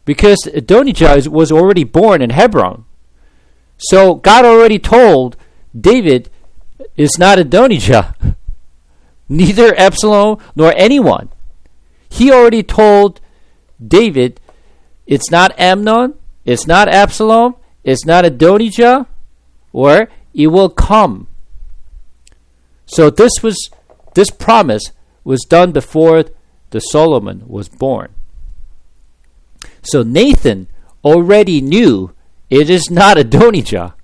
Because Adonijah was already born in Hebron. So God already told David, it's not Adonijah. Neither Absalom nor anyone. He already told David, it's not Amnon, it's not Absalom, it's not Adonijah, or it will come. So this promise was done before the Solomon was born. So Nathan already knew it is not Adonijah,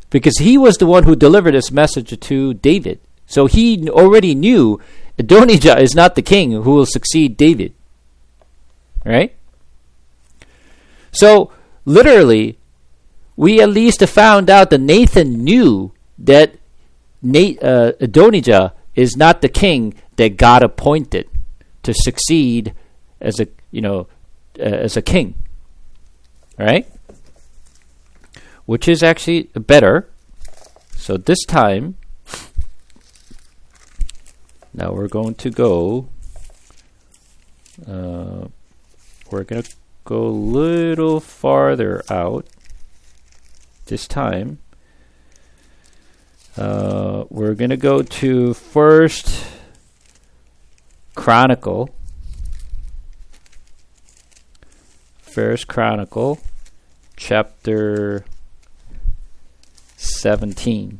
because he was the one who delivered this message to David. So he already knew Adonijah is not the king who will succeed David. Right? So literally, we at least found out that Nathan knew that Adonijah is not the king that God appointed to succeed as a king. Right? Which is actually better. So this time, now we're going to go, we're going to go a little farther out this time. We're going to go to First Chronicle chapter 17.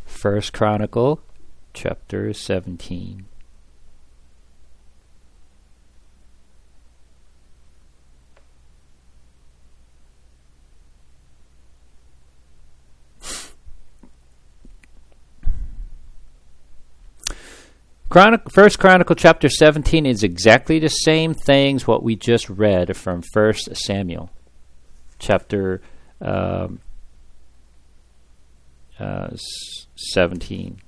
First Chronicle chapter 17. First Chronicle chapter 17 is exactly the same things what we just read from First Samuel chapter 17.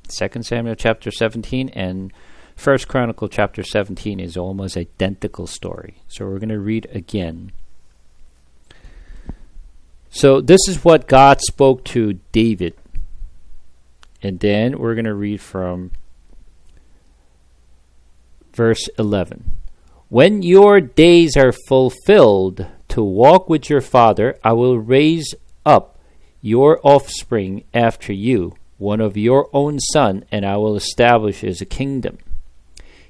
2 Samuel chapter 17 and First Chronicle chapter 17 is almost identical story. So we're going to read again. So this is what God spoke to David. And then we're going to read from verse 11. When your days are fulfilled to walk with your father, I will raise up your offspring after you, one of your own son, and I will establish his kingdom.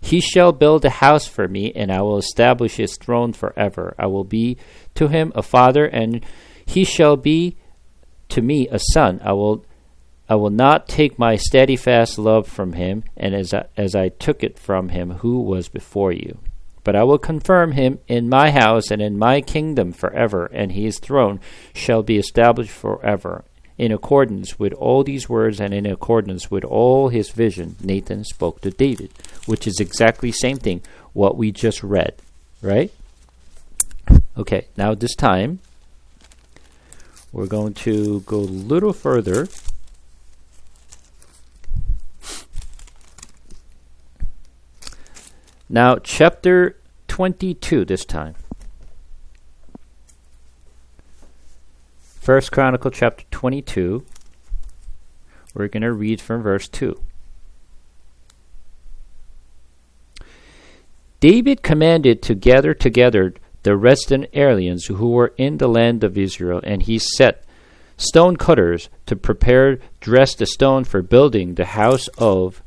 He shall build a house for me, and I will establish his throne forever. I will be to him a father, and he shall be to me a son. I will not take my steadfast love from him, and as I took it from him who was before you. But I will confirm him in my house and in my kingdom forever, and his throne shall be established forever. In accordance with all these words and in accordance with all his vision, Nathan spoke to David, which is exactly the same thing, what we just read, right? Okay, now this time, we're going to go a little further. Now, chapter 22 this time. First Chronicle chapter 22. We're going to read from verse 2. David commanded to gather together the resident aliens who were in the land of Israel, and he set stone cutters to dress the stone for building the house of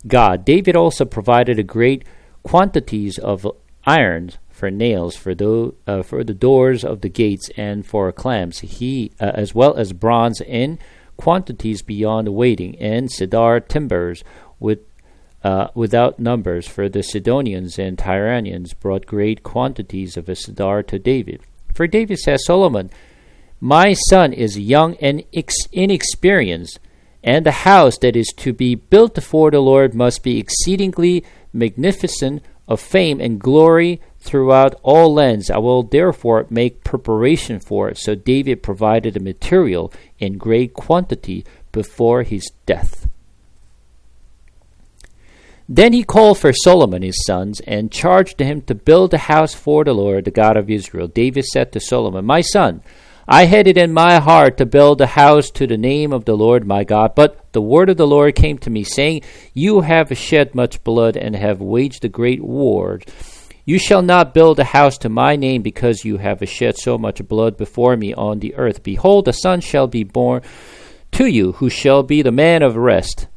God. David also provided a great quantities of iron for nails, for the doors of the gates, and for clamps. He as well as bronze in quantities beyond weighting, and cedar timbers without numbers. For the Sidonians and Tyrians brought great quantities of cedar to David. For David says, Solomon, my son is young and inexperienced, and the house that is to be built for the Lord must be exceedingly magnificent, of fame and glory throughout all lands. I will therefore make preparation for it. So David provided the material in great quantity before his death. Then he called for Solomon his sons, and charged him to build a house for the Lord, the God of Israel. David said to Solomon, my son, I had it in my heart to build a house to the name of the Lord my God, but the word of the Lord came to me, saying, you have shed much blood, and have waged a great war. You shall not build a house to my name, because you have shed so much blood before me on the earth. Behold, a son shall be born to you, who shall be the man of rest.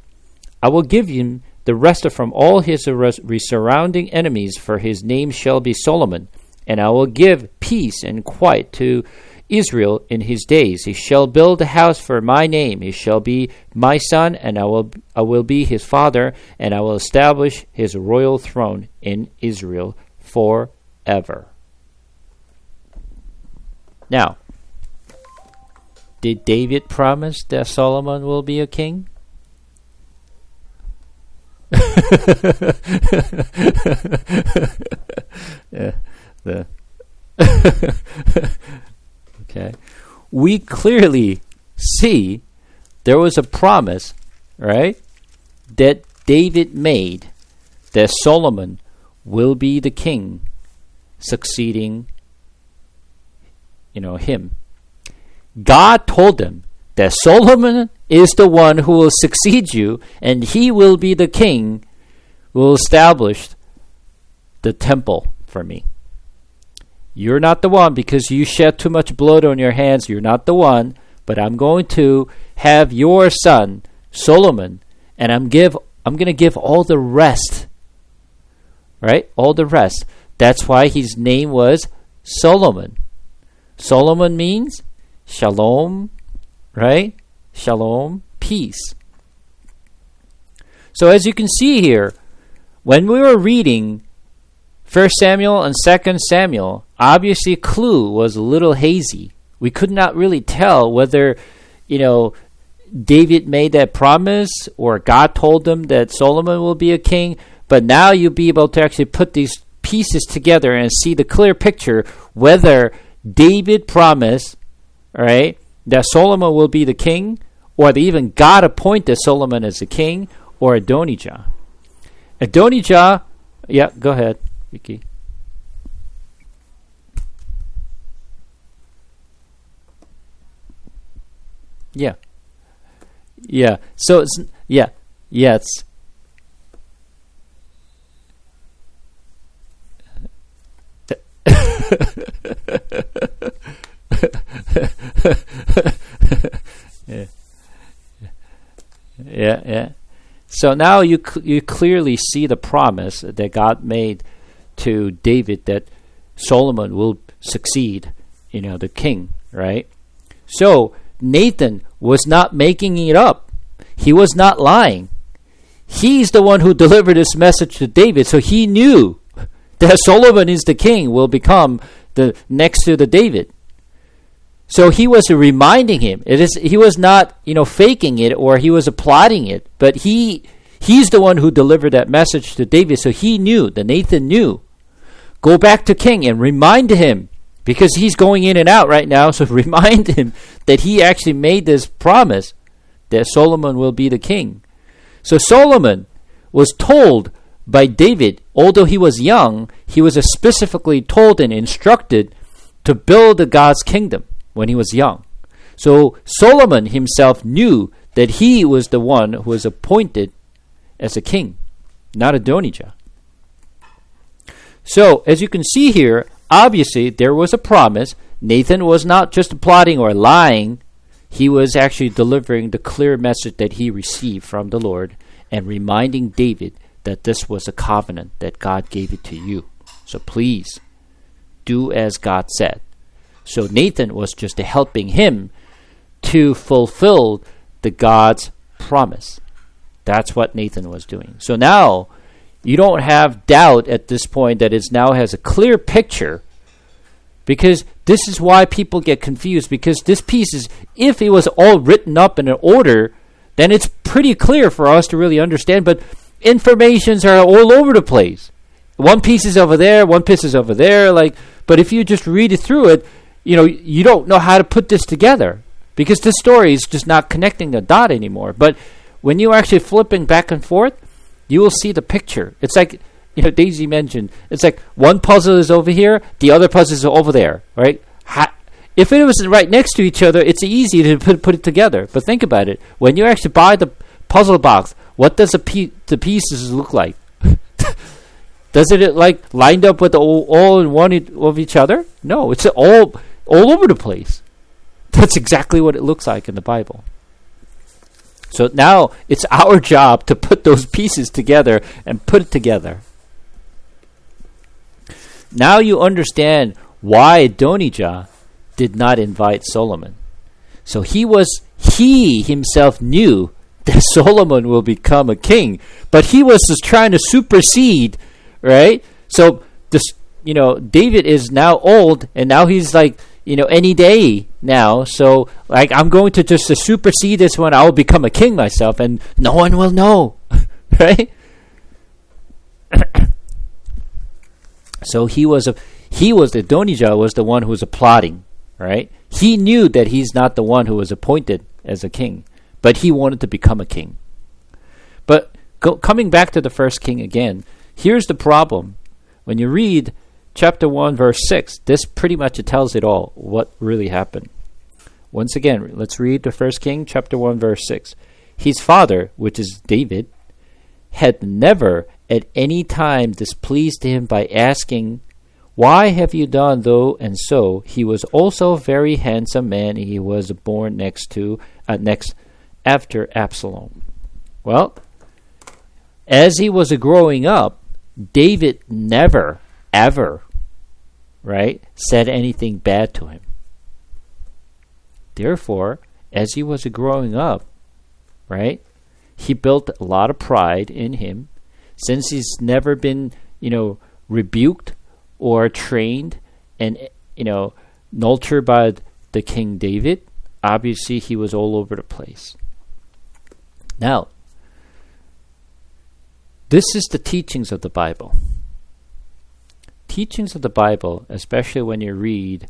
I will give him the rest from all his surrounding enemies, for his name shall be Solomon, and I will give peace and quiet to Israel in his days. He shall build a house for my name. He shall be my son, and I will be his father, and I will establish his royal throne in Israel forever. Now, did David promise that Solomon will be a king? Okay. We clearly see there was a promise, right, that David made that Solomon will be the king succeeding, him. God told them that Solomon is the one who will succeed you, and he will be the king who will establish the temple for me. You're not the one, because you shed too much blood on your hands. You're not the one, but I'm going to have your son, Solomon, and I'm going to give all the rest, right? All the rest. That's why his name was Solomon. Solomon means shalom, right? Shalom, peace. So as you can see here, when we were reading 1 Samuel and 2 Samuel, obviously clue was a little hazy. We could not really tell whether, David made that promise or God told them that Solomon will be a king. But now you'll be able to actually put these pieces together and see the clear picture whether David promised, right, that Solomon will be the king, or that even God appointed Solomon as the king, or Adonijah. Adonijah, yeah, go ahead, Vicky. Yeah. Yeah. So it's it's yeah. So now you clearly see the promise that God made to David that Solomon will succeed, the king, right? So Nathan was not making it up. He was not lying. He's the one who delivered this message to David, so he knew that Solomon is the king, will become the next to the David. So he was reminding him. He was not, faking it, or he was plotting it, but he's the one who delivered that message to David. So he knew, that Nathan knew. Go back to king and remind him, because he's going in and out right now. So remind him that he actually made this promise that Solomon will be the king. So Solomon was told by David, although he was young, he was specifically told and instructed to build God's kingdom when he was young. So Solomon himself knew that he was the one who was appointed as a king, not Adonijah. So as you can see here, obviously there was a promise. Nathan was not just plotting or lying. He was actually delivering the clear message that he received from the Lord and reminding David that this was a covenant that God gave it to you. So please do as God said. So Nathan was just helping him to fulfill the God's promise. That's what Nathan was doing. So now you don't have doubt at this point that it now has a clear picture, because this is why people get confused, because this piece is, if it was all written up in an order, then it's pretty clear for us to really understand, but informations are all over the place. One piece is over there, one piece is over there, but if you just read it through it, you don't know how to put this together, because this story is just not connecting the dot anymore. But when you're actually flipping back and forth, you will see the picture. It's like, Daisy mentioned, it's like one puzzle is over here, the other puzzle is over there, right? If it was right next to each other, it's easy to put it together. But think about it. When you actually buy the puzzle box, what does the pieces look like? Does it lined up with all in one of each other? No, it's all over the place. That's exactly what it looks like in the Bible. So now it's our job to put those pieces together and put it together. Now you understand why Adonijah did not invite Solomon. So he himself knew that Solomon will become a king, but he was just trying to supersede, right? So David is now old, and now he's any day now. So I'm going to just supersede this one. I will become a king myself, and no one will know, right? So Adonijah was the one who was plotting, right? He knew that he's not the one who was appointed as a king, but he wanted to become a king. But coming back to the first king again, here's the problem. When you read chapter 1, verse 6, this pretty much tells it all, what really happened. Once again, let's read the first king, chapter 1, verse 6. His father, which is David, had never at any time displeased him by asking, "Why have you done though and so?" He was also a very handsome man. He was born next after Absalom. Well, as he was growing up, David never, ever, right, said anything bad to him. Therefore, as he was growing up, right, he built a lot of pride in him. Since he's never been, rebuked or trained and, nurtured by the King David, obviously he was all over the place. Now, this is the teachings of the Bible. Teachings of the Bible, especially when you read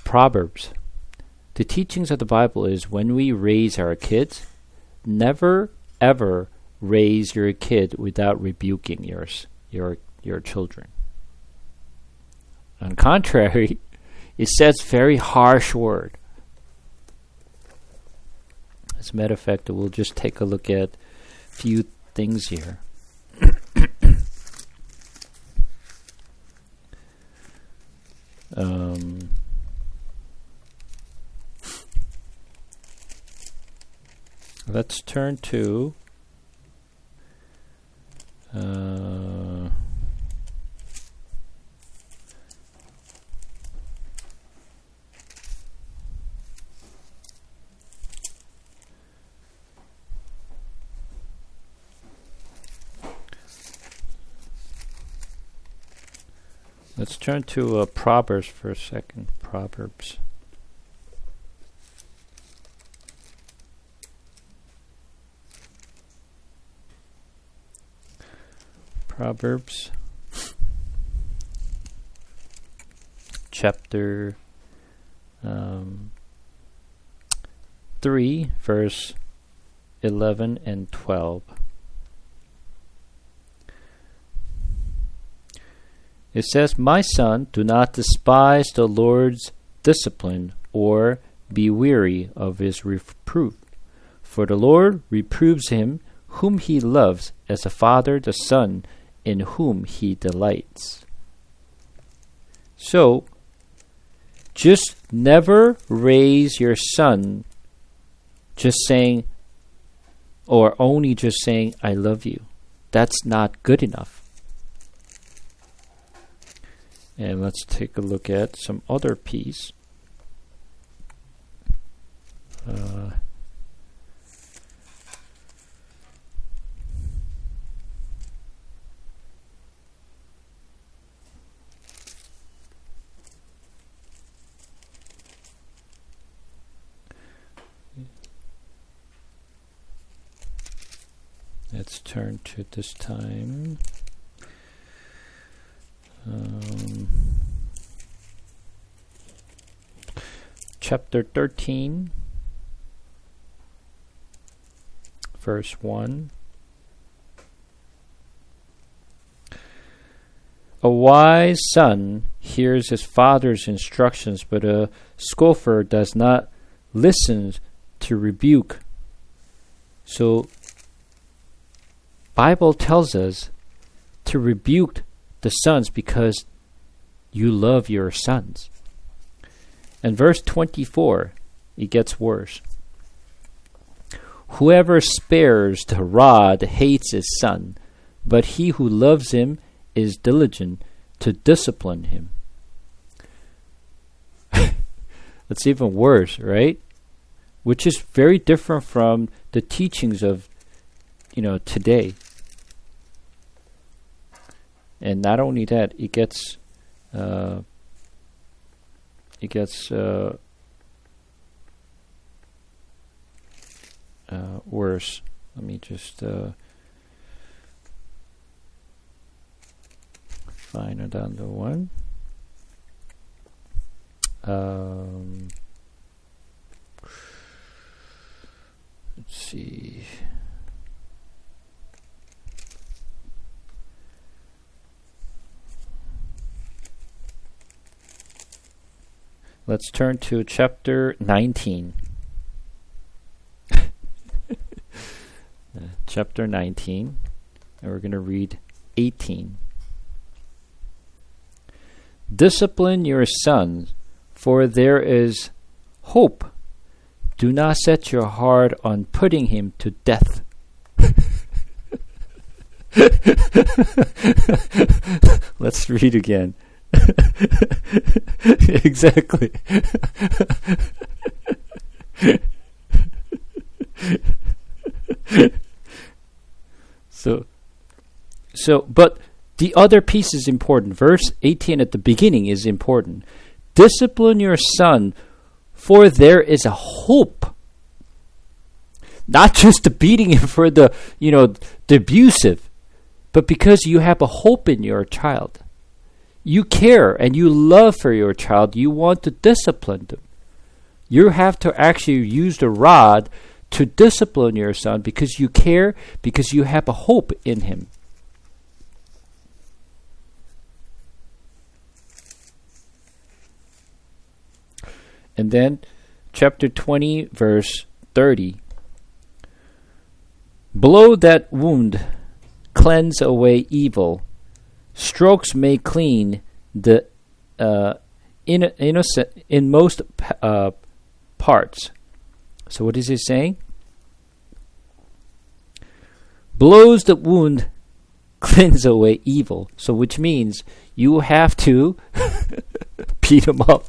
Proverbs, the teachings of the Bible is when we raise our kids, never ever raise your kid without rebuking your children. On the contrary, it says very harsh word. As a matter of fact, we'll just take a look at a few things here. Let's turn to Proverbs for a second. Proverbs. Chapter 3, verse 11 and 12. It says, "My son, do not despise the Lord's discipline, or be weary of his reproof. For the Lord reproves him whom he loves, as a father the son in whom he delights." So, just never raise your son just saying, or only just saying, "I love you." That's not good enough. And let's take a look at some other piece. Let's turn to this time. Chapter 13, verse 1. A wise son hears his father's instructions, but a scoffer does not listen to rebuke. So, Bible tells us to rebuke the sons because you love your sons. And verse 24, it gets worse. Whoever spares the rod hates his son, but he who loves him is diligent to discipline him. That's even worse, right? Which is very different from the teachings of, today. And not only that, it gets worse. Let me just find another one. Let's see. Let's turn to chapter 19. Chapter 19, and we're going to read 18. Discipline your sons, for there is hope. Do not set your heart on putting him to death. Let's read again. Exactly. But the other piece is important. Verse 18 at the beginning is important. Discipline your son, for there is a hope. Not just the beating him for the abusive, but because you have a hope in your child. You care and you love for your child. You want to discipline them. You have to actually use the rod to discipline your son because you care, because you have a hope in him. And then chapter 20, verse 30. Blow that wound, cleanse away evil. Strokes may clean the innocent in most parts. So what is he saying? Blows the wound, cleanse away evil. So which means you have to beat him up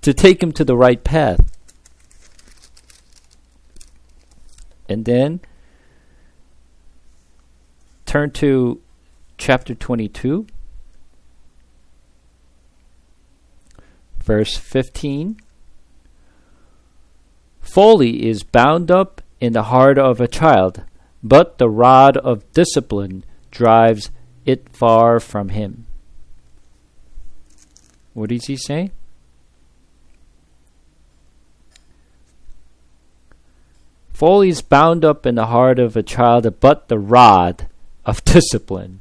to take him to the right path. And then turn to chapter 22, verse 15. Folly is bound up in the heart of a child, but the rod of discipline drives it far from him. What does he say? Folly is bound up in the heart of a child, but the rod of discipline.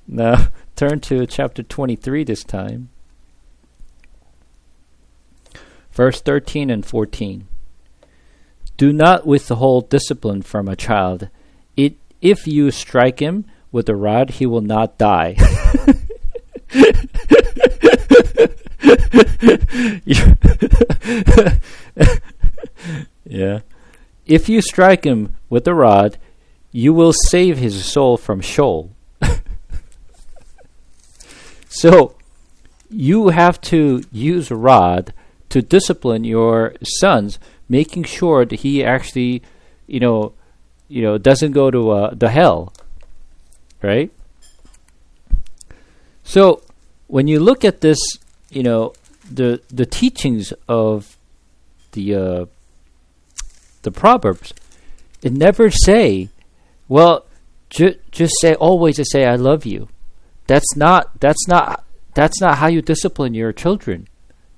Now, turn to chapter 23 this time. Verse 13 and 14. Do not withhold discipline from a child. If you strike him with a rod, he will not die. Yeah. If you strike him with a rod, you will save his soul from Sheol. So, you have to use a rod to discipline your sons, making sure that he actually, doesn't go to the hell, right? So, when you look at this, the teachings of the Proverbs, it never say, well, just always say I love you. That's not how you discipline your children.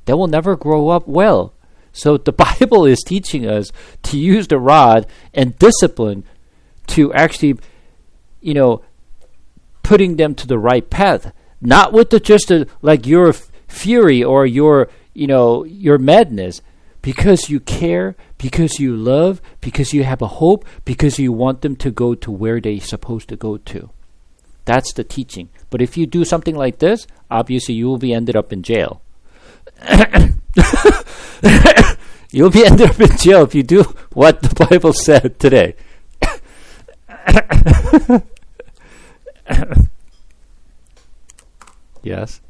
They will never grow up well. So the Bible is teaching us to use the rod and discipline to actually, putting them to the right path, not with like your fury or your madness, because you care, because you love, because you have a hope, because you want them to go to where they're supposed to go to. That's the teaching. But if you do something like this, obviously you will be ended up in jail. You'll be ended up in jail if you do what the Bible said today. Yes.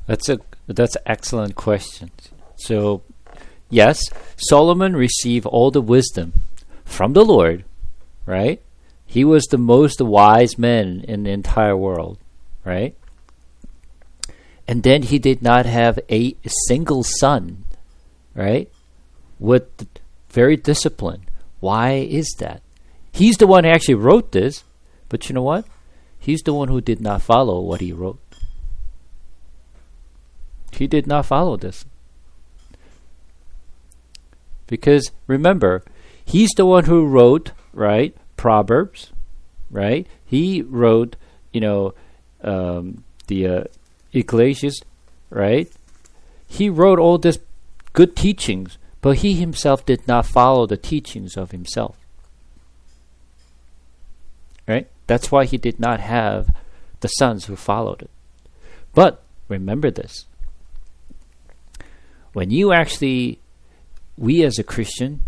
That's an excellent question. So, yes, Solomon received all the wisdom from the Lord, right? He was the most wise man in the entire world, right? And then he did not have a single son, right? With very disciplined. Why is that? He's the one who actually wrote this, but you know what? He's the one who did not follow what he wrote. He did not follow this. Because remember, he's the one who wrote, right, Proverbs, right? He wrote, the Ecclesiastes, right? He wrote all this good teachings, but he himself did not follow the teachings of himself. Right? That's why he did not have the sons who followed it. But remember this. When we as a Christian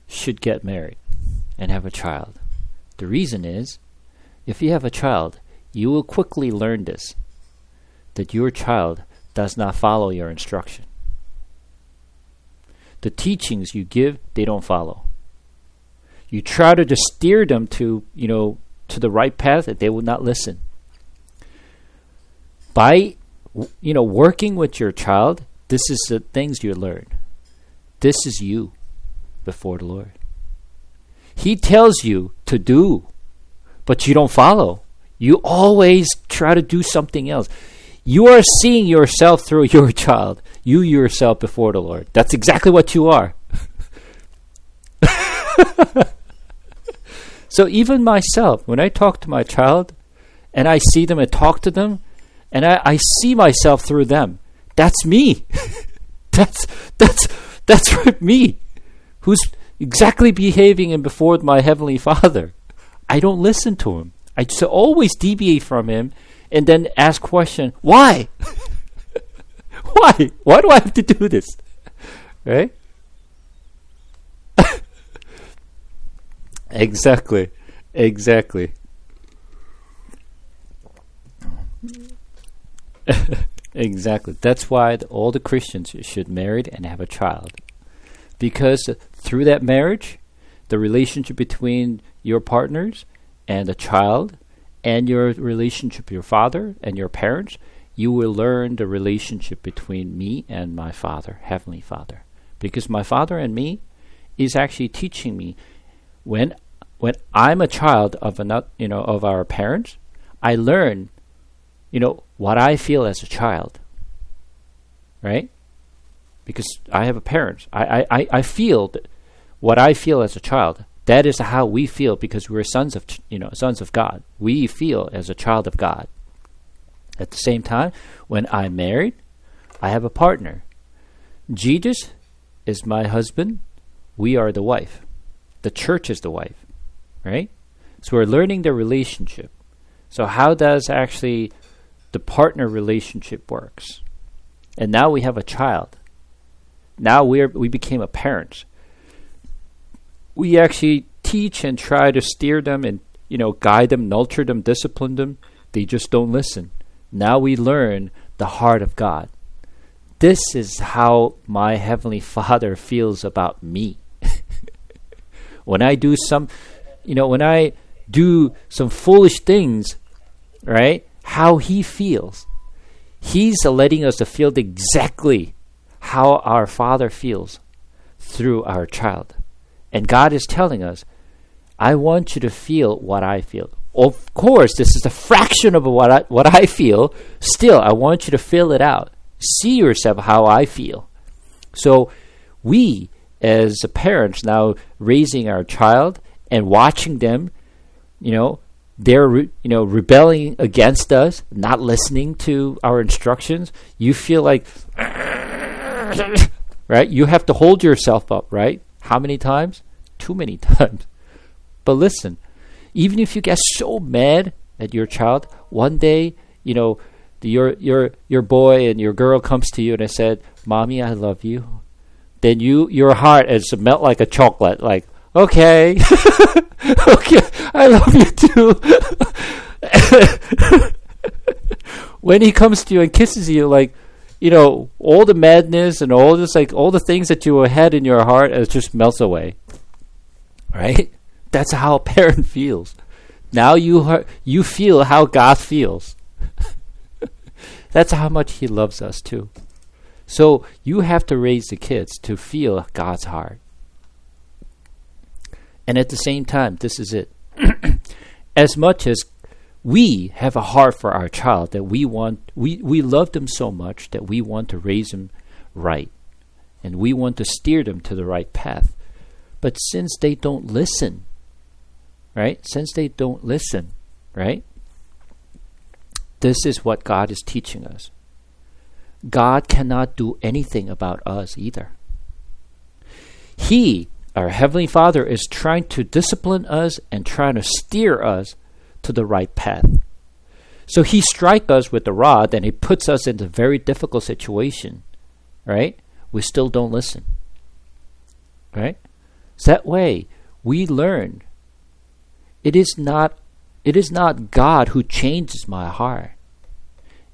should get married and have a child. The reason is, if you have a child, you will quickly learn this, that your child does not follow your instruction. The teachings you give, they don't follow. You try to just steer them to the right path, and they will not listen. By, working with your child, this is the things you learn. This is you before the Lord. He tells you to do, but you don't follow. You always try to do something else. You are seeing yourself through your child. You yourself before the Lord. That's exactly what you are. So even myself, when I talk to my child, and I see them and talk to them, and I see myself through them, that's me. That's me, who's exactly behaving in before my Heavenly Father. I don't listen to him. I just always deviate from him, and then ask question, why? Why? Why do I have to do this? Right? Exactly. Exactly. That's why all the Christians should marry and have a child. Because through that marriage, the relationship between your partners and the child, and your relationship with your father and your parents, you will learn the relationship between me and my Father, Heavenly Father. Because my Father and me is actually teaching me when I'm a child of of our parents, I learn, what I feel as a child. Right? Because I have a parent. I feel what I feel as a child. That is how we feel, because we're sons of God. We feel as a child of God. At the same time, when I'm married, I have a partner. Jesus is my husband. We are the wife. The church is the wife, right? So we're learning the relationship. So how does actually the partner relationship works? And now we have a child. Now we became a parent. We actually teach and try to steer them and guide them, nurture them, discipline them. They just don't listen. Now we learn the heart of God. This is how my Heavenly Father feels about me. When I do some foolish things, right? How He feels. He's letting us to feel exactly how our Father feels through our child. And God is telling us, I want you to feel what I feel. Of course, this is a fraction of what I feel. Still, I want you to feel it out. See yourself how I feel. So we, as parents, now raising our child and watching them, they're rebelling against us, not listening to our instructions. You feel like, right? You have to hold yourself up, right? How many times? Too many times. But listen, even if you get so mad at your child, one day, your boy and your girl comes to you and they said, "Mommy, I love you." Then your heart is melt like a chocolate. Like, okay, okay, I love you too. When he comes to you and kisses you, like, all the madness and all this, like all the things that you had in your heart, it just melts away. Right? That's how a parent feels. Now you feel how God feels. That's how much He loves us too. So you have to raise the kids to feel God's heart. And at the same time, this is it. As much as we have a heart for our child that we love them so much that we want to raise them right. And we want to steer them to the right path. But since they don't listen, right? This is what God is teaching us. God cannot do anything about us either. He, our Heavenly Father, is trying to discipline us and trying to steer us to the right path. So He strikes us with the rod and He puts us in a very difficult situation, right? We still don't listen, right? So that way, we learn. It is not God who changes my heart.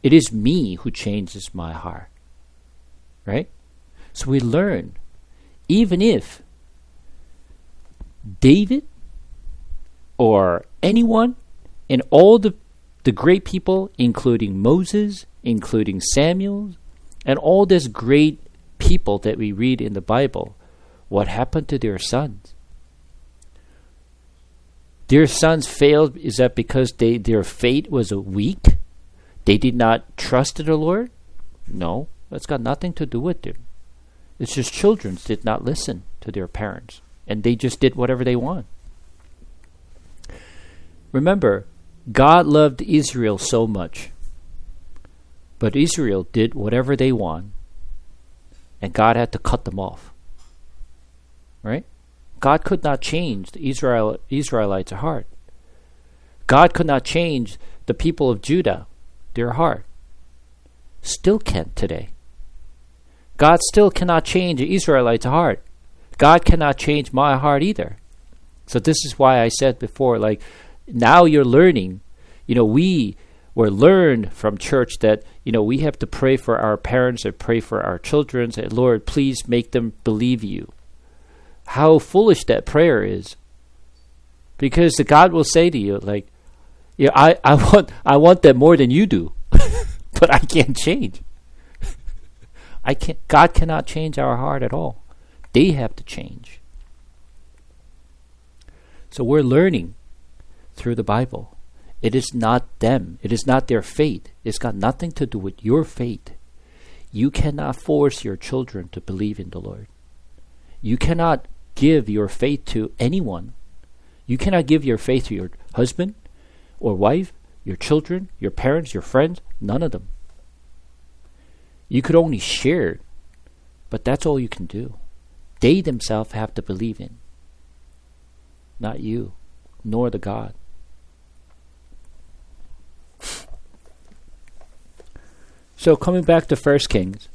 It is me who changes my heart. Right? So we learn. Even if David or anyone and all the great people, including Moses, including Samuel, and all these great people that we read in the Bible, what happened to their sons? Their sons failed. Is that because their faith was weak? They did not trust in the Lord? No, that's got nothing to do with them. It's just children did not listen to their parents, and they just did whatever they want. Remember, God loved Israel so much, but Israel did whatever they want, and God had to cut them off. Right? God could not change the Israelites' heart. God could not change the people of Judah, their heart. Still can't today. God still cannot change the Israelites' heart. God cannot change my heart either. So this is why I said before, like, now you're learning. We were learned from church that, we have to pray for our parents and pray for our children. Say, Lord, please make them believe you. How foolish that prayer is. Because the God will say to you, like, I want that more than you do. But I can't change. God cannot change our heart at all. They have to change. So we're learning through the Bible. It is not them. It is not their fate. It's got nothing to do with your fate. You cannot force your children to believe in the Lord. You cannot give your faith to anyone. You cannot give your faith to your husband or wife, your children, your parents, your friends, none of them. You could only share But that's all you can do. They themselves have to believe in. Not you, nor the God. So coming back to 1 Kings.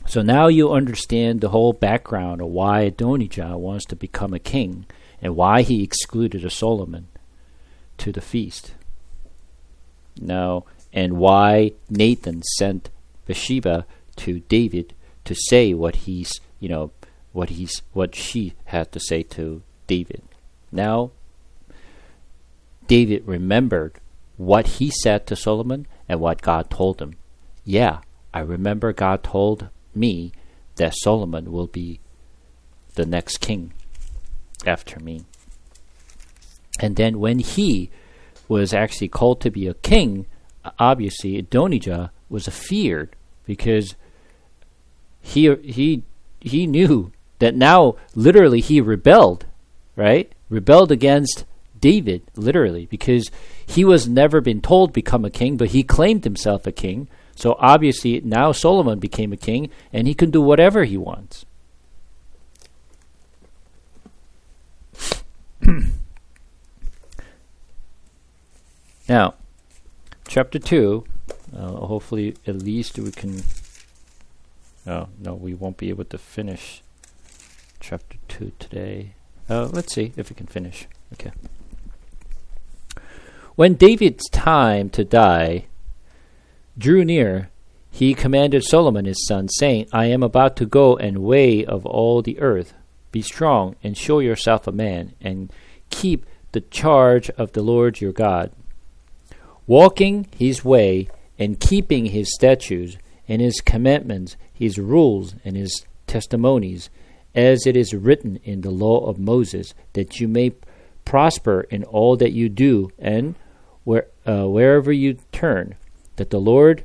So now you understand the whole background of why Adonijah wants to become a king and why he excluded a Solomon to the feast. Now, and why Nathan sent Bathsheba to David to say what she had to say to David. Now, David remembered what he said to Solomon and what God told him. Yeah, I remember God told me that Solomon will be the next king after me. And then when he was actually called to be a king, obviously Adonijah was feared because he knew that now literally he rebelled, right? Rebelled against David, literally, because he was never been told become a king, but he claimed himself a king. So obviously now Solomon became a king, and he can do whatever he wants. Now, chapter 2, hopefully at least we can... Oh, no, we won't be able to finish chapter 2 today. Let's see if we can finish. Okay. When David's time to die drew near, he commanded Solomon his son, saying, I am about to go and weigh of all the earth. Be strong, and show yourself a man, and keep the charge of the Lord your God, walking his way, and keeping his statutes, and his commandments, his rules, and his testimonies, as it is written in the law of Moses, that you may prosper in all that you do, and wherever you turn, that the Lord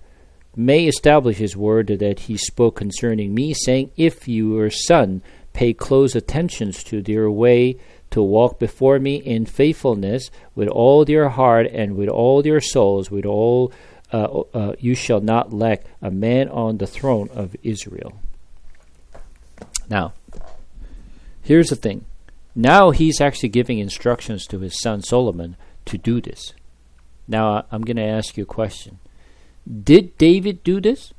may establish his word that he spoke concerning me, saying, if your son pay close attention to their way to walk before me in faithfulness with all their heart and with all their souls, with all you shall not lack a man on the throne of Israel. Now, here's the thing. Now he's actually giving instructions to his son Solomon to do this. Now I'm going to ask you a question. Did David do this?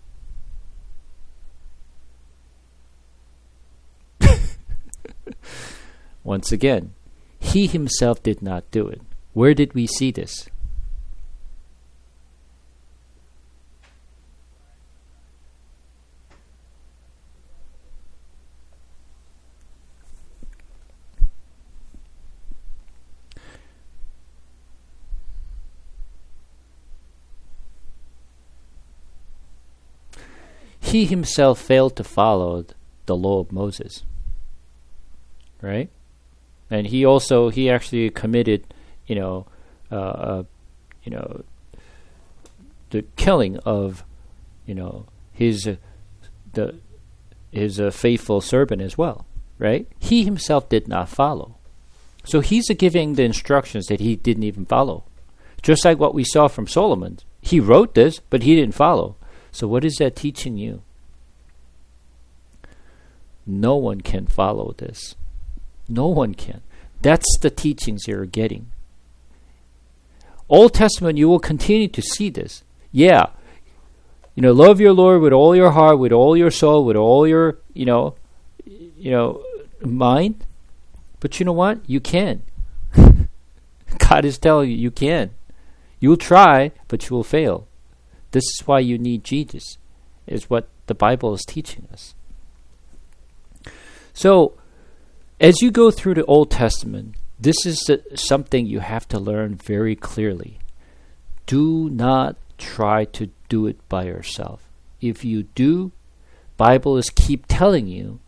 Once again, he himself did not do it. Where did we see this? He himself failed to follow the law of Moses, right? And he actually committed, the killing of, his faithful servant as well, right? He himself did not follow, so he's giving the instructions that he didn't even follow, just like what we saw from Solomon. He wrote this, but he didn't follow. So what is that teaching you? No one can follow this. No one can. That's the teachings you're getting. Old Testament, you will continue to see this. Yeah. Love your Lord with all your heart, with all your soul, with all your, mind. But you know what? You can. God is telling you, you can. You'll try, but you will fail. This is why you need Jesus, is what the Bible is teaching us. So, as you go through the Old Testament, this is something you have to learn very clearly. Do not try to do it by yourself. If you do, Bible is keep telling you,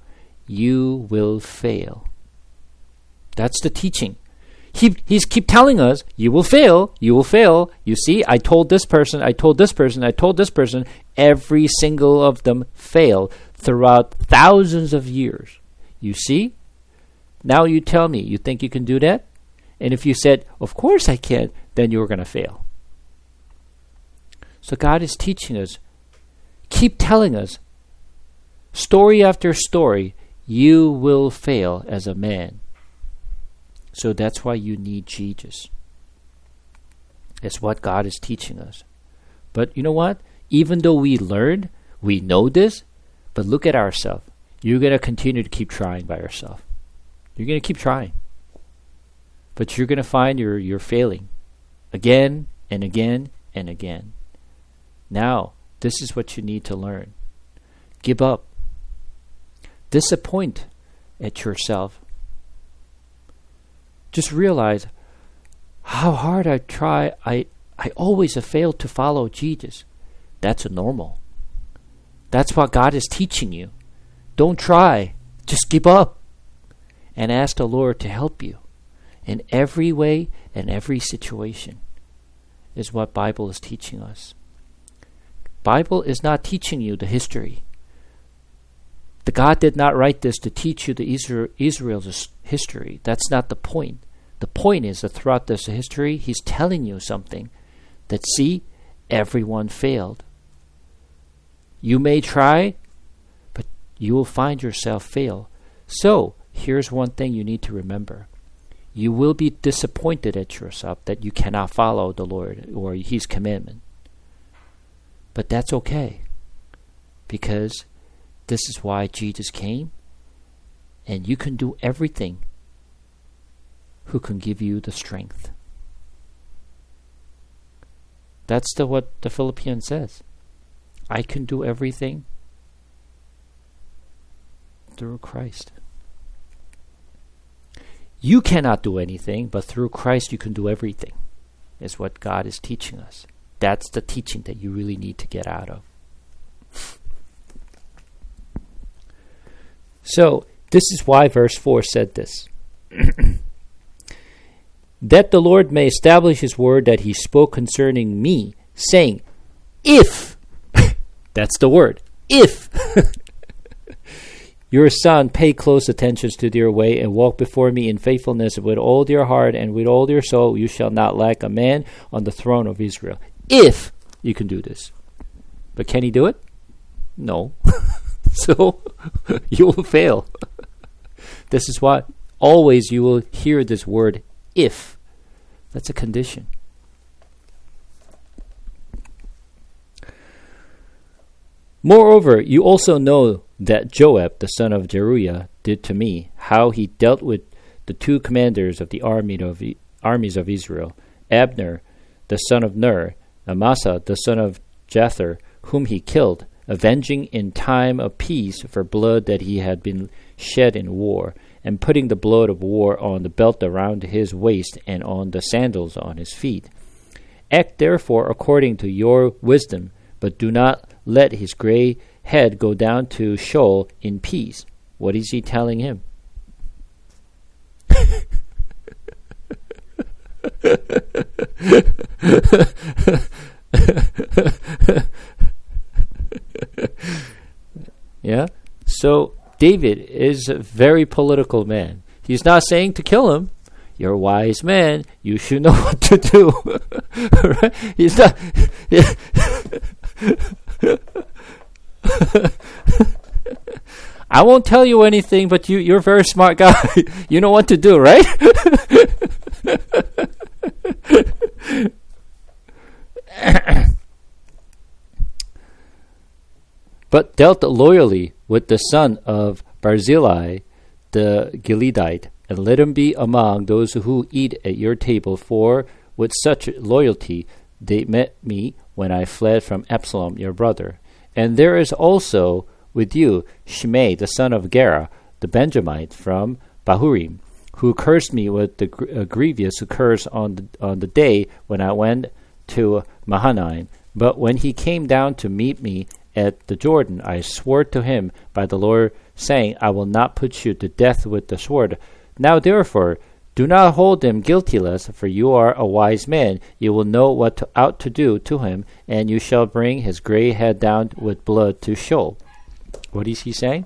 you will fail. That's the teaching. He's keep telling us, you will fail, you will fail. You see, I told this person, I told this person, I told this person. Every single of them failed throughout thousands of years. You see? Now you tell me, you think you can do that? And if you said, of course I can, then you're going to fail. So God is teaching us, keep telling us, story after story, you will fail as a man. So that's why you need Jesus. It's what God is teaching us. But you know what? Even though we learned, we know this, but look at ourselves. You're going to continue to keep trying by yourself. You're going to keep trying. But you're going to find you're failing again and again and again. Now, this is what you need to learn. Give up. Disappoint at yourself. Just realize how hard I try. I always have failed to follow Jesus. That's normal. That's what God is teaching you. Don't try. Just give up. And ask the Lord to help you. In every way and every situation is what Bible is teaching us. Bible is not teaching you the history. The God did not write this to teach you the Israel's history. That's not the point. The point is that throughout this history, He's telling you something. That see, everyone failed. You may try, but you will find yourself fail. So, here's one thing you need to remember. You will be disappointed at yourself that you cannot follow the Lord or His commandment. But that's okay. Because this is why Jesus came. And you can do everything who can give you the strength. That's what the Philippians says. I can do everything through Christ. You cannot do anything, but through Christ you can do everything, is what God is teaching us. That's the teaching that you really need to get out of. So, this is why verse 4 said this. That the Lord may establish His word that He spoke concerning me, saying, if, that's the word, if your son pay close attention to their way and walk before me in faithfulness with all their heart and with all their soul, you shall not lack a man on the throne of Israel. If you can do this. But can he do it? No. So you will fail. This is why always you will hear this word if. That's a condition. Moreover, you also know that Joab, the son of Zeruiah, did to me, how he dealt with the two commanders of the armies of Israel, Abner, the son of Ner, Amasa, the son of Jether, whom he killed, avenging in time of peace for blood that he had been shed in war, and putting the blood of war on the belt around his waist and on the sandals on his feet. Act therefore according to your wisdom, but do not let his gray head go down to Sheol in peace. What is he telling him? Yeah? So David is a very political man. He's not saying to kill him. You're a wise man. You should know what to do. Right? He's not. I won't tell you anything, but you're a very smart guy. You know what to do, right? But dealt loyally with the son of Barzillai the Gileadite, and let him be among those who eat at your table, for with such loyalty they met me when I fled from Absalom your brother. And there is also with you Shimei the son of Gera, the Benjamite from Bahurim, who cursed me with the grievous curse on the day when I went to Mahanaim. But when he came down to meet me at the Jordan, I swore to him by the Lord, saying, I will not put you to death with the sword. Now therefore, do not hold him guiltless, for you are a wise man. You will know what to do to him, and you shall bring his gray head down with blood to Sheol. What is he saying?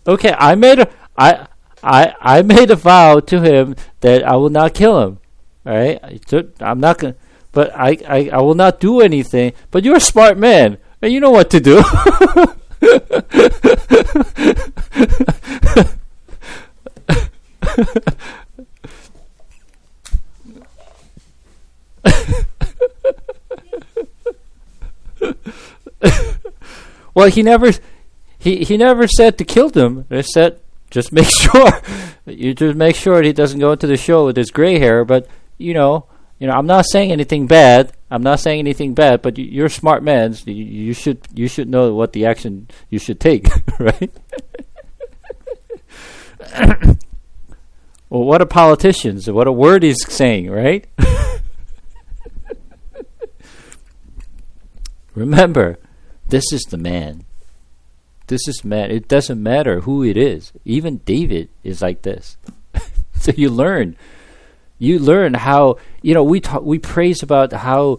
Okay, I made a vow to him that I will not kill him. All right, I'm not gonna, but I will not do anything. But you're a smart man, and you know what to do. Well, he never said to kill them. He said just make sure you just make sure he doesn't go into the show with his gray hair. But you know, I'm not saying anything bad. But you're smart man. You should know what the action you should take, right? Well, what are politicians? What a word he's saying, right? Remember, this is the man. This is man. It doesn't matter who it is. Even David is like this. So you learn how we praise about how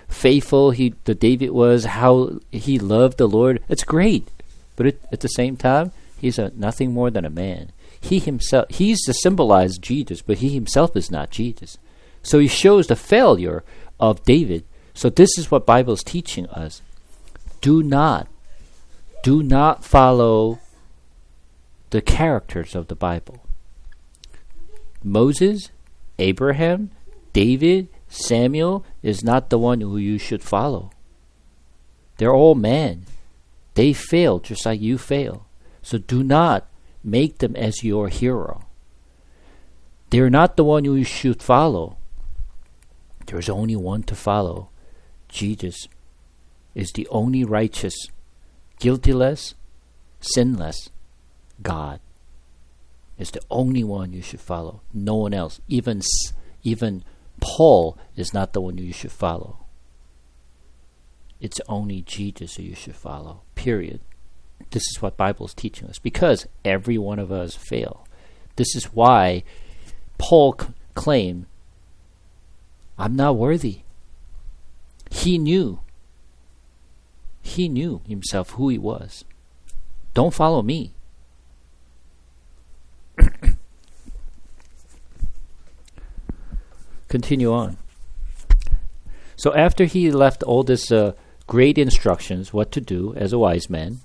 faithful the David was, how he loved the Lord. It's great, but at the same time, he's nothing more than a man. He's to symbolize Jesus, but he himself is not Jesus. So he shows the failure of David. So this is what Bible is teaching us. Do not follow the characters of the Bible. Moses, Abraham, David, Samuel is not the one who you should follow. They're all men. They failed just like you fail. So do not make them as your hero. They're not the one who you should follow. There's only one to follow. Jesus is the only righteous, guiltyless, sinless God. Is the only one you should follow. No one else. Even Paul is not the one you should follow. It's only Jesus who you should follow. Period. This is what Bible is teaching us. Because every one of us fail. This is why Paul claimed, I'm not worthy. He knew himself who he was. Don't follow me. Continue on. So after he left all this great instructions what to do as a wise man,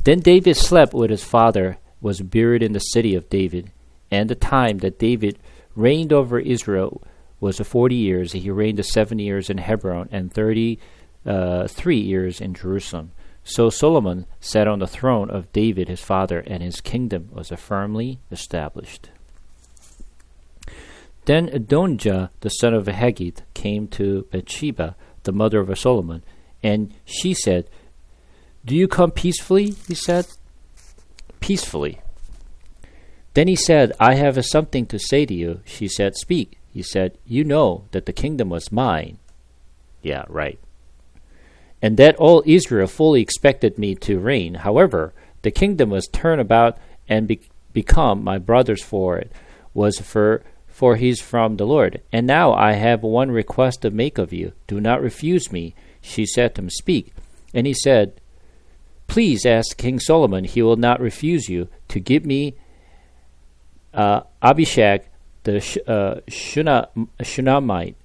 then David slept with his father, was buried in the city of David, and the time that David reigned over Israel was 40 years. He reigned 7 years in Hebron and 33 years in Jerusalem. So Solomon sat on the throne of David his father, and his kingdom was firmly established. Then Adonijah, the son of Haggith, came to Bathsheba, the mother of Solomon, and she said, Do you come peacefully? He said. Peacefully. Then he said, I have something to say to you. She said, Speak. He said, You know that the kingdom was mine. Yeah, right. And that all Israel fully expected me to reign. However, the kingdom was turned about and become my brother's, for it was for he's from the Lord. And now I have one request to make of you. Do not refuse me. She said to him, Speak. And he said, Please ask King Solomon, he will not refuse you, to give me Abishag the Shunammite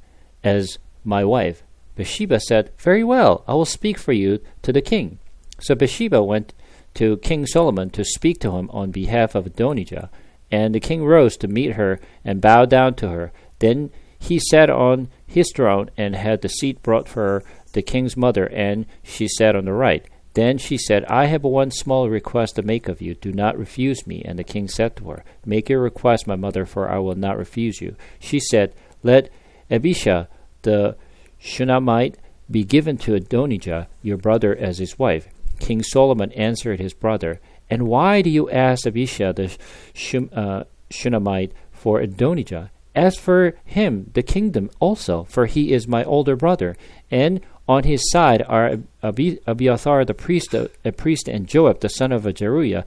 as my wife. Bathsheba said, Very well, I will speak for you to the king. So Bathsheba went to King Solomon to speak to him on behalf of Adonijah. And the king rose to meet her and bowed down to her. Then he sat on his throne and had the seat brought for her, the king's mother, and she sat on the right. Then she said, I have one small request to make of you. Do not refuse me. And the king said to her, Make your request, my mother, for I will not refuse you. She said, Let Abishag the Shunammite be given to Adonijah, your brother, as his wife. King Solomon answered his brother, And why do you ask Abishag the Shunammite for Adonijah? As for him, the kingdom also, for he is my older brother. And on his side are Abiathar the priest, and Joab the son of Zeruiah.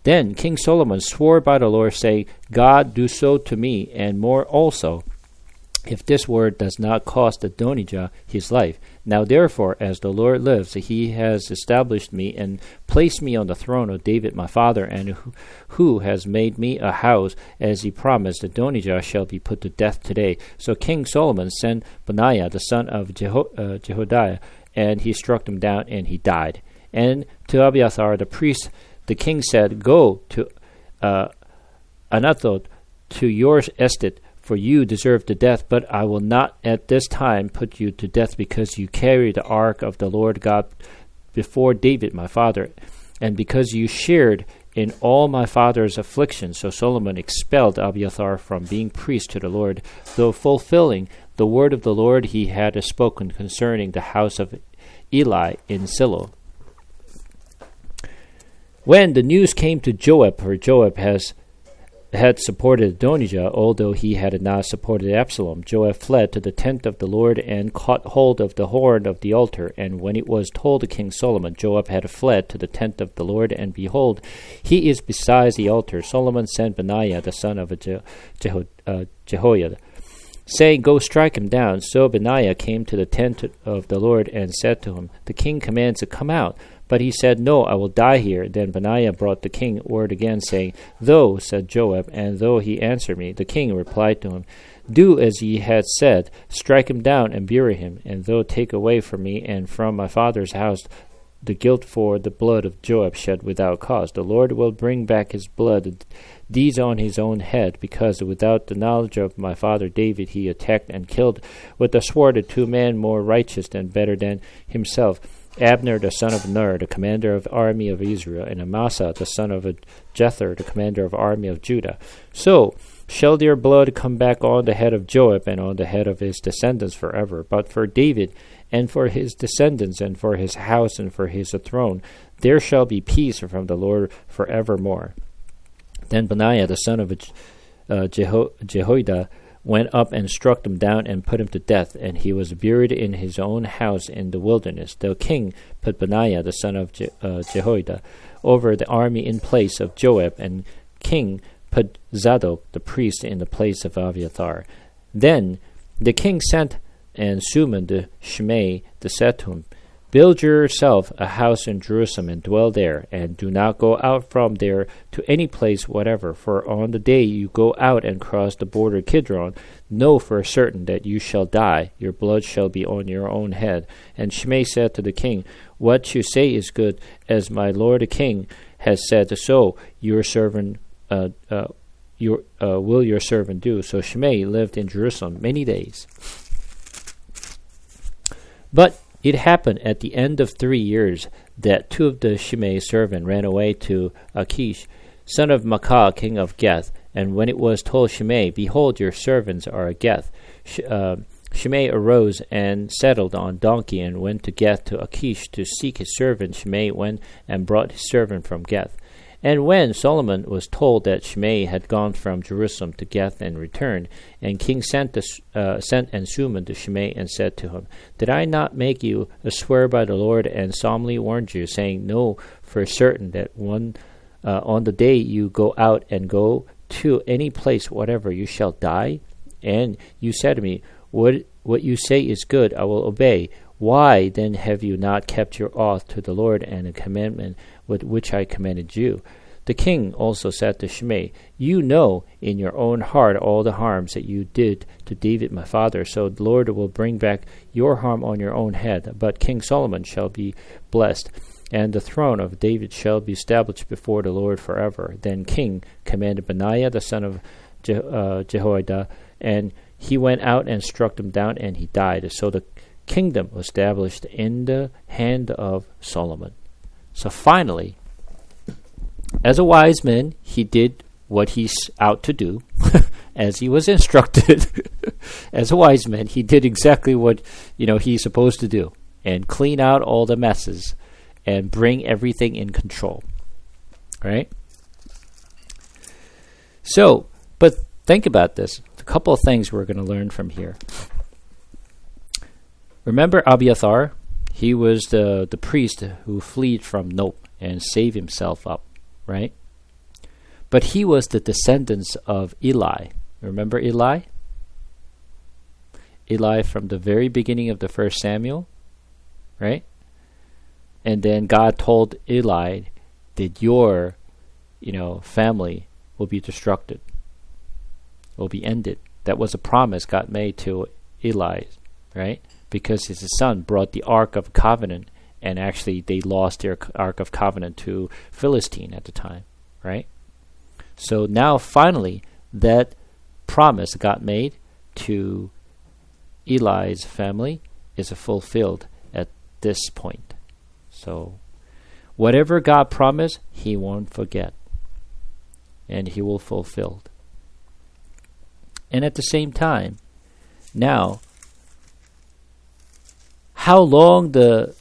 Then King Solomon swore by the Lord, saying, God, do so to me, and more also, if this word does not cost Adonijah his life. Now therefore, as the Lord lives, he has established me and placed me on the throne of David my father, and who has made me a house, as he promised, Adonijah shall be put to death today. So King Solomon sent Benaiah the son of Jehoiada, and he struck him down, and he died. And to Abiathar the priest, the king said, Go to Anathoth, to your estate, for you deserve the death, but I will not at this time put you to death, because you carry the ark of the Lord God before David my father, and because you shared in all my father's afflictions. So Solomon expelled Abiathar from being priest to the Lord, though fulfilling the word of the Lord he had spoken concerning the house of Eli in Silo. When the news came to Joab, for Joab had supported Adonijah, although he had not supported Absalom, Joab fled to the tent of the Lord and caught hold of the horn of the altar. And when it was told to King Solomon, Joab had fled to the tent of the Lord, and behold, he is beside the altar. Solomon sent Benaiah the son of Jehoiada, saying, Go strike him down. So Benaiah came to the tent of the Lord and said to him, The king commands to come out. But he said, No, I will die here. Then Benaiah brought the king word again, saying, Though, said Joab, and though he answered me, the king replied to him, Do as ye had said, strike him down and bury him, and though take away from me and from my father's house the guilt for the blood of Joab shed without cause. The Lord will bring back his blood deeds on his own head, because without the knowledge of my father David he attacked and killed with the sword the 2 men more righteous and better than himself, Abner the son of Ner, the commander of the army of Israel, and Amasa the son of Jether, the commander of the army of Judah. So shall their blood come back on the head of Joab and on the head of his descendants forever. But for David and for his descendants and for his house and for his throne, there shall be peace from the Lord forevermore. Then Benaiah the son of Jehoiada went up and struck him down and put him to death, and he was buried in his own house in the wilderness. The king put Benaiah the son of Jehoiada over the army in place of Joab, and king put Zadok the priest in the place of Abiathar. Then the king sent and summoned the Shimei, said to him, Build yourself a house in Jerusalem and dwell there, and do not go out from there to any place whatever. For on the day you go out and cross the border Kidron, know for certain that you shall die. Your blood shall be on your own head. And Shimei said to the king, What you say is good, as my lord the king has said. So your servant will your servant do. So Shimei lived in Jerusalem many days. But it happened at the end of 3 years that 2 of the Shimei's servants ran away to Achish, son of Maacah, king of Gath. And when it was told Shimei, Behold, your servants are at Gath, Shimei arose and settled on donkey and went to Gath to Achish to seek his servant. Shimei went and brought his servant from Gath. And when Solomon was told that Shimei had gone from Jerusalem to Gath and returned, and king sent and summoned to Shimei and said to him, Did I not make you a swear by the Lord and solemnly warned you, saying, Know for certain that on the day you go out and go to any place whatever, you shall die? And you said to me, What you say is good, I will obey. Why then have you not kept your oath to the Lord and the commandment with which I commanded you? The king also said to Shimei, You know in your own heart all the harms that you did to David my father, so the Lord will bring back your harm on your own head. But King Solomon shall be blessed, and the throne of David shall be established before the Lord forever. Then king commanded Benaiah the son of Jehoiada, and he went out and struck him down, and he died. So the kingdom was established in the hand of Solomon. So finally, as a wise man, he did what he's out to do, as he was instructed. As a wise man, he did exactly what he's supposed to do, and clean out all the messes and bring everything in control. Right? So, but think about this. A couple of things we're going to learn from here. Remember Abiathar? He was the priest who fled from Nob and saved himself up, right? But he was the descendants of Eli. Remember Eli? Eli from the very beginning of the first Samuel, right? And then God told Eli that your, family will be destructed, will be ended. That was a promise God made to Eli, right? Because his son brought the Ark of Covenant, and actually they lost their Ark of Covenant to Philistine at the time, right? So now finally that promise God made to Eli's family is fulfilled at this point. So whatever God promised, he won't forget, and he will fulfill. And at the same time, now, how long the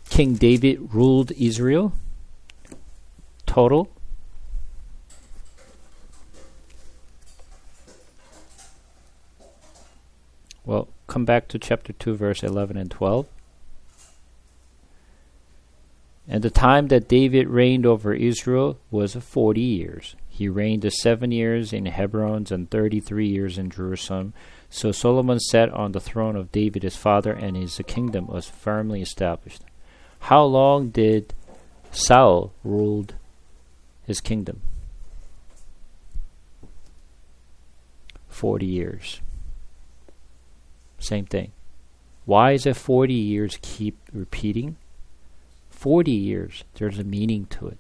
King David ruled Israel? Total? Well, come back to chapter 2, verse 11 and 12. And the time that David reigned over Israel was 40 years. He reigned 7 years in Hebron and 33 years in Jerusalem. So Solomon sat on the throne of David his father, and his kingdom was firmly established. How long did Saul rule his kingdom? 40 years. Same thing. Why is it 40 years keep repeating? 40 years, there's a meaning to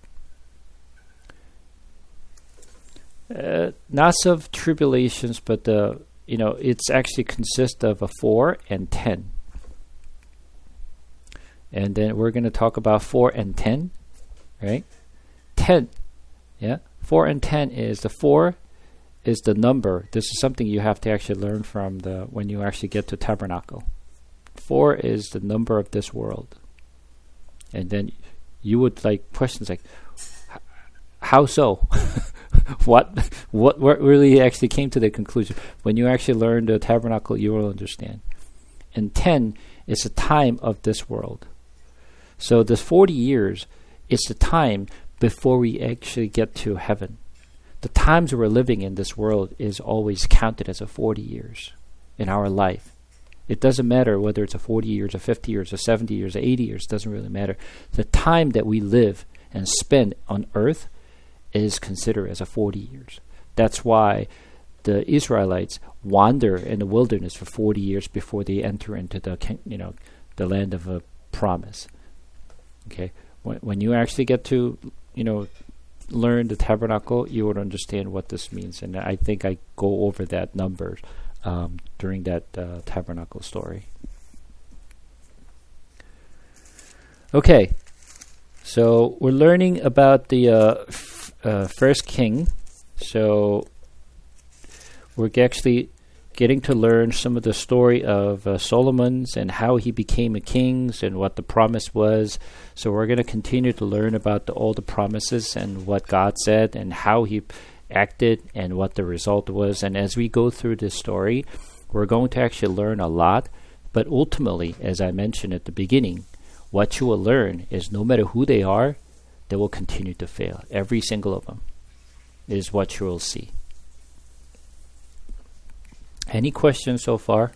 it. Lots of tribulations, but it's actually consists of a 4 and 10. And then we're going to talk about 4 and 10, right? 10, yeah? 4 and 10 is the 4 is the number. This is something you have to actually learn from when you actually get to tabernacle. 4 is the number of this world. And then you would like questions like, how so? What really actually came to the conclusion? When you actually learn the tabernacle, you will understand. And 10 is the time of this world. So this 40 years is the time before we actually get to heaven. The times we're living in this world is always counted as a 40 years in our life. It doesn't matter whether it's a 40 years, or 50 years, or 70 years, or 80 years. It doesn't really matter. The time that we live and spend on earth is considered as a 40 years. That's why the Israelites wander in the wilderness for 40 years before they enter into the land of a promise. Okay, when you actually get to learn the tabernacle, you would understand what this means. And I think I go over that numbers during that tabernacle story. Okay, so we're learning about the first king. So we're actually getting to learn some of the story of Solomon's and how he became a king and what the promise was. So we're going to continue to learn about all the promises and what God said and how he acted and what the result was. And as we go through this story, we're going to actually learn a lot. But ultimately, as I mentioned at the beginning, what you will learn is no matter who they are, they will continue to fail. Every single of them is what you will see. Any questions so far?